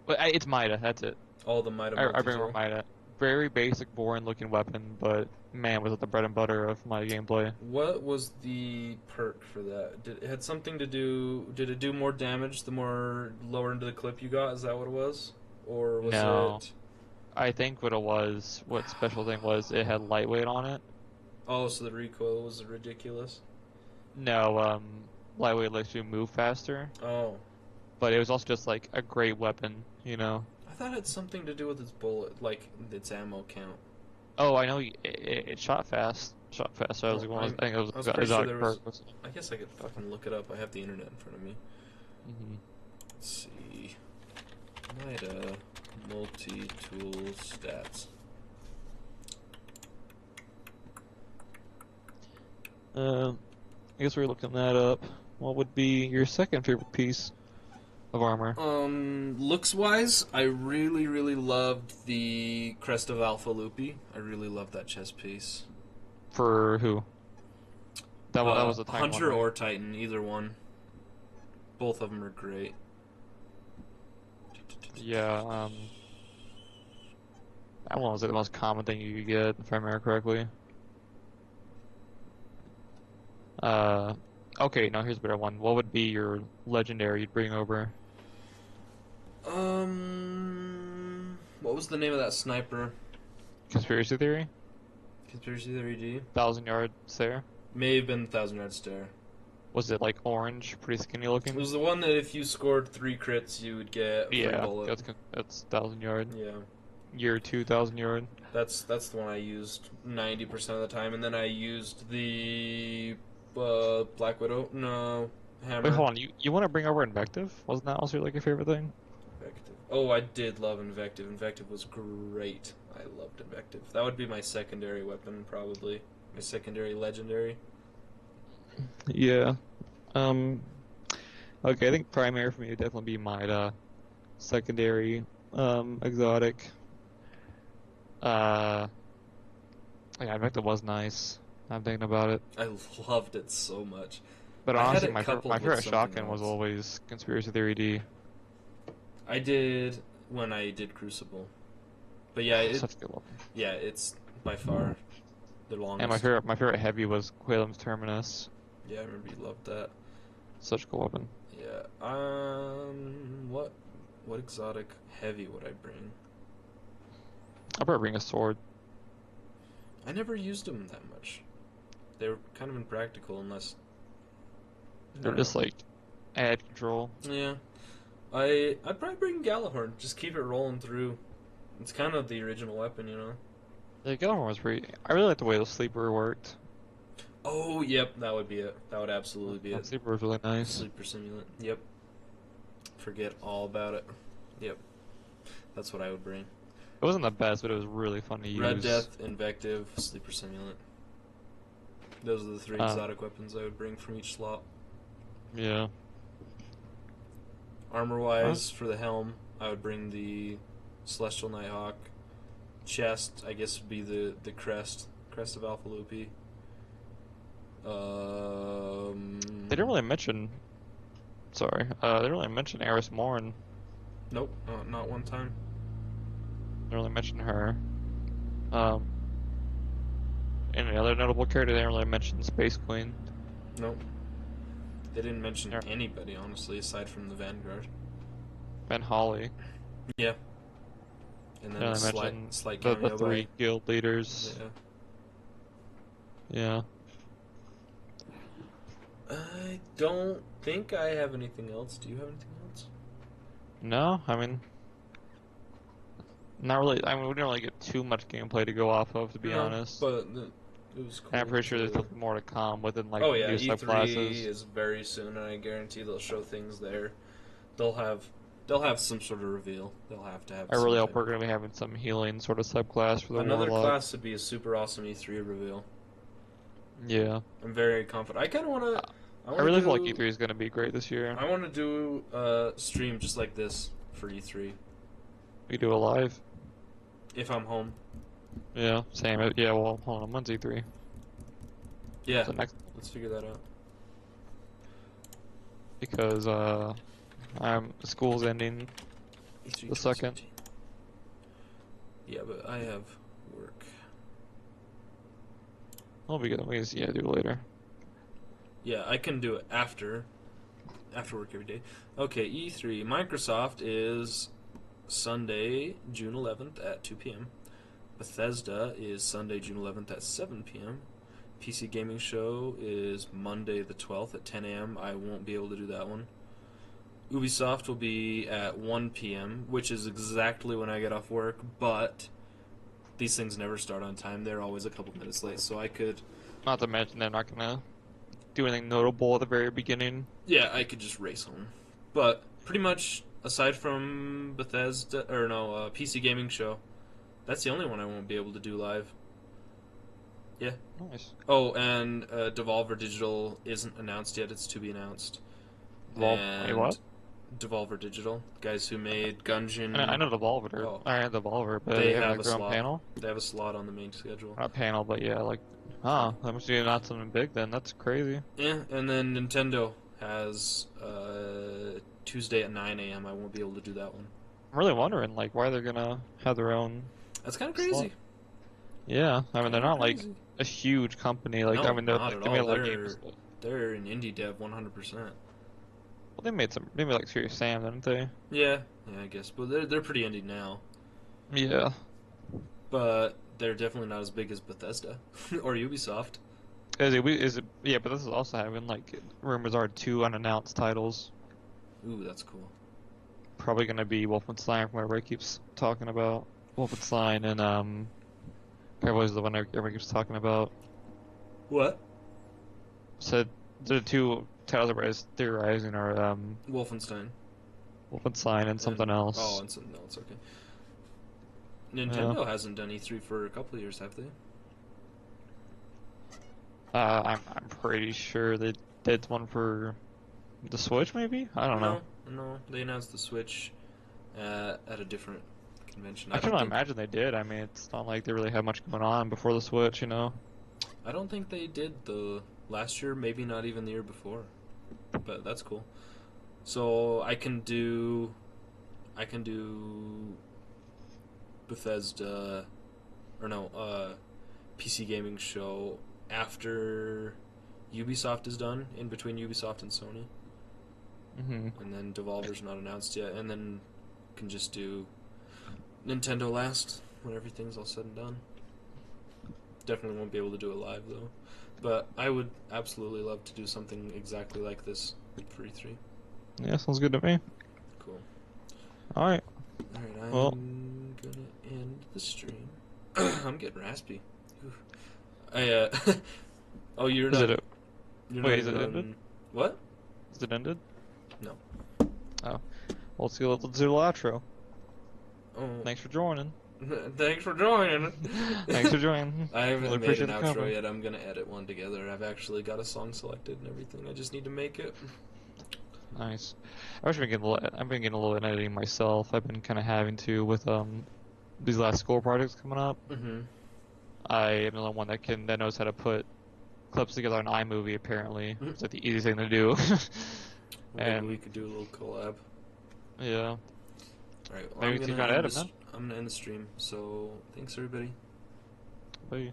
But it's Mida. That's it. Oh, the Mida I remember multi-tool. Mida. Very basic, boring-looking weapon, but man, was it the bread and butter of my gameplay. What was the perk for that? Did it had something to do? Did it do more damage the more lower into the clip you got? Is that what it was, or was No, it? I think what special thing was, it had lightweight on it. Oh, so the recoil was ridiculous. No, lightweight lets you move faster, Oh, but it was also just like a great weapon, you know. I thought it had something to do with its bullet, like its ammo count. Oh, I know it shot fast. Shot fast. So I was Oh, like, I think it was I was pretty sure exotic there was. perk. Was I guess I could fucking look it up. I have the internet in front of me. hmm Let's see. Mida multi-tool stats. I guess we're looking that up. What would be your second favorite piece of armor? Looks wise, I really, really loved the Crest of Alpha Lupi. I really loved that chest piece. For who? That was the Titan one, Hunter right? or Titan, either one. Both of them are great. Yeah. That one was like the most common thing you could get, if I remember correctly. Uh, okay. Now here's a better one. What would be your legendary you'd bring over? What was the name of that sniper? Conspiracy theory? Conspiracy Theory D? 1,000 yard stare? May have been Thousand Yard Stare. Was it like orange, pretty skinny It looking? was the one that if you scored 3 crits, you would get a free Yeah, bullet. that's 1,000 yard. Yeah. Year 2,000 yard. That's the one I used 90% of the time, and then I used the Black Widow. No, Wait, Hammer. hold on. You want to bring over Invective? Wasn't that also like your favorite thing? Invective. Oh, I did love Invective. Invective was great. I loved Invective. That would be my secondary weapon, probably. My secondary legendary. Yeah. Um. Okay, I think primary for me would definitely be my secondary, exotic. Uh. Yeah, Invective was nice. I'm thinking about it. I loved it so much. But I had honestly, it my coupled with favorite something shotgun was else. always Conspiracy Theory D. I did when I did Crucible. But yeah, Such a good weapon. yeah, it's by far the And longest. my favorite heavy was Qualem's Terminus. Yeah, I remember you loved that. Such a cool weapon. Yeah. What exotic heavy would I bring? I'll probably bring a sword. I never used them that much. They were kind of impractical unless I They're don't just know. like add control. Yeah. I'd probably bring Galahorn. Just keep it rolling through. It's kind of the original weapon, you know. The Gilmore was pretty. I really like the way the sleeper worked. Oh, yep, that would be it. That would absolutely be That it. sleeper was really nice. Sleeper simulant. Yep. Forget all about it. Yep. That's what I would bring. It wasn't the best, but it was really fun to Red use. Death, Invective, Sleeper Simulant. Those are the three exotic weapons I would bring from each slot. Yeah. Armor-wise, for the helm, I would bring the Celestial Nighthawk. Chest, I guess, would be the Crest of Alpha Lupi. They didn't really mention. Sorry. They didn't really mention Eris Morn. Nope, not one time. They didn't really mention her. Any other notable character? They didn't really mention Space Queen. Nope. They didn't mention Yeah. anybody, honestly, aside from the Vanguard. Ben Holly. Yeah. And They then a only slight, mentioned slight the cameo three guild leaders. by... Yeah. I don't think I have anything else. Do you have anything else? No, I mean, not really. I mean, we didn't really get too much gameplay to go off of, to be No, honest. but it was cool. And I'm pretty sure there's to... something more to come within like Oh yeah, new E3 subclasses. is very soon, and I guarantee they'll show things there. They'll have some sort of reveal. They'll have to have. I some really hope type we're of- gonna be having some healing sort of subclass for the Another warlock. class would be a super awesome E3 reveal. Yeah. I'm very confident. I kind of want to. I really feel like E3 is gonna be great this year. I want to do a stream just like this for E3 We do a live. if I'm home. Yeah, same. Yeah, well, hold on. When's E3? Yeah, The next, let's figure that out. because school's ending E3 the second. 2017. Yeah, but I have work. We'll be good. We just, yeah, do it later. Yeah, I can do it after work every day. Okay, E3. Microsoft is Sunday, June 11th at 2 p.m. Bethesda is Sunday, June 11th at 7 p.m. PC Gaming Show is Monday the 12th at 10 a.m. I won't be able to do that one. Ubisoft will be at 1 p.m., which is exactly when I get off work, but these things never start on time. They're always a couple minutes late, so I could... Not to mention they're not gonna do anything notable at the very beginning. Yeah, I could just race home. But pretty much, aside from Bethesda, PC Gaming Show, that's the only one I won't be able to do live. Yeah. Nice. Oh, and Devolver Digital isn't announced yet. It's to be announced. Wait, what? Devolver Digital, guys who made Gungeon. I know Devolver. Oh. I know Devolver, but They have have like a their own slot. panel. They have a slot on the main schedule. Not panel, but yeah, like, that must be not something big then. That's crazy. Yeah, and then Nintendo has Tuesday at 9 a.m. I won't be able to do that one. I'm really wondering, like, why they're gonna have their own. That's kind of crazy. Slot. Yeah, I mean, they're not like a huge company. Like, No, I mean, they're not at they made all. like games. They're an indie dev 100%. Well, they made like Serious Sam, didn't they? Yeah, I guess. But they're pretty indie now. Yeah. But they're definitely not as big as Bethesda or Ubisoft. Is it? Yeah, but this is also having like rumors are 2 unannounced titles. Ooh, that's cool. Probably gonna be Wolfenstein, from what everybody keeps talking about. Wolfenstein and was the one everybody keeps talking about. What? So the 2 titles everybody's theorizing are Wolfenstein Wolfenstein and something else. Oh, and something else. Okay. Nintendo hasn't done E3 for a couple of years, have they? I'm pretty sure they did one for the Switch, maybe. I don't know. No, they announced the Switch at a different convention. I can only imagine they did. I mean, it's not like they really had much going on before the Switch, you know. I don't think they did the last year, maybe not even the year before. But that's cool. So I can do Bethesda PC Gaming Show after Ubisoft is done, in between Ubisoft and Sony. Mm-hmm. And then Devolver's not announced yet, and then can just do Nintendo last when everything's all said and done. Definitely won't be able to do it live though, but I would absolutely love to do something exactly like this for E3. Yeah, sounds good to me. Cool. Alright. Alright, I'm Well, gonna end the stream. I'm getting raspy. I oh, you're is not. it? You're Wait, not is it even ended? What? Is it ended? No. Oh. Well, let's do the outro. Oh. Thanks for joining. Thanks for joining. Thanks for joining. I haven't Really made appreciate an the outro comment. yet. I'm gonna edit one together. I've actually got a song selected and everything. I just need to make it. Nice. I've been getting a little in editing myself. I've been kind of having to with these last school projects coming up. Mm-hmm. I am the only one that knows how to put clips together on iMovie. Apparently, it's like the easiest thing to do. Maybe And we could do a little collab. yeah, Alright, well, maybe you can edit, man. I'm gonna end the stream. So thanks everybody. Bye.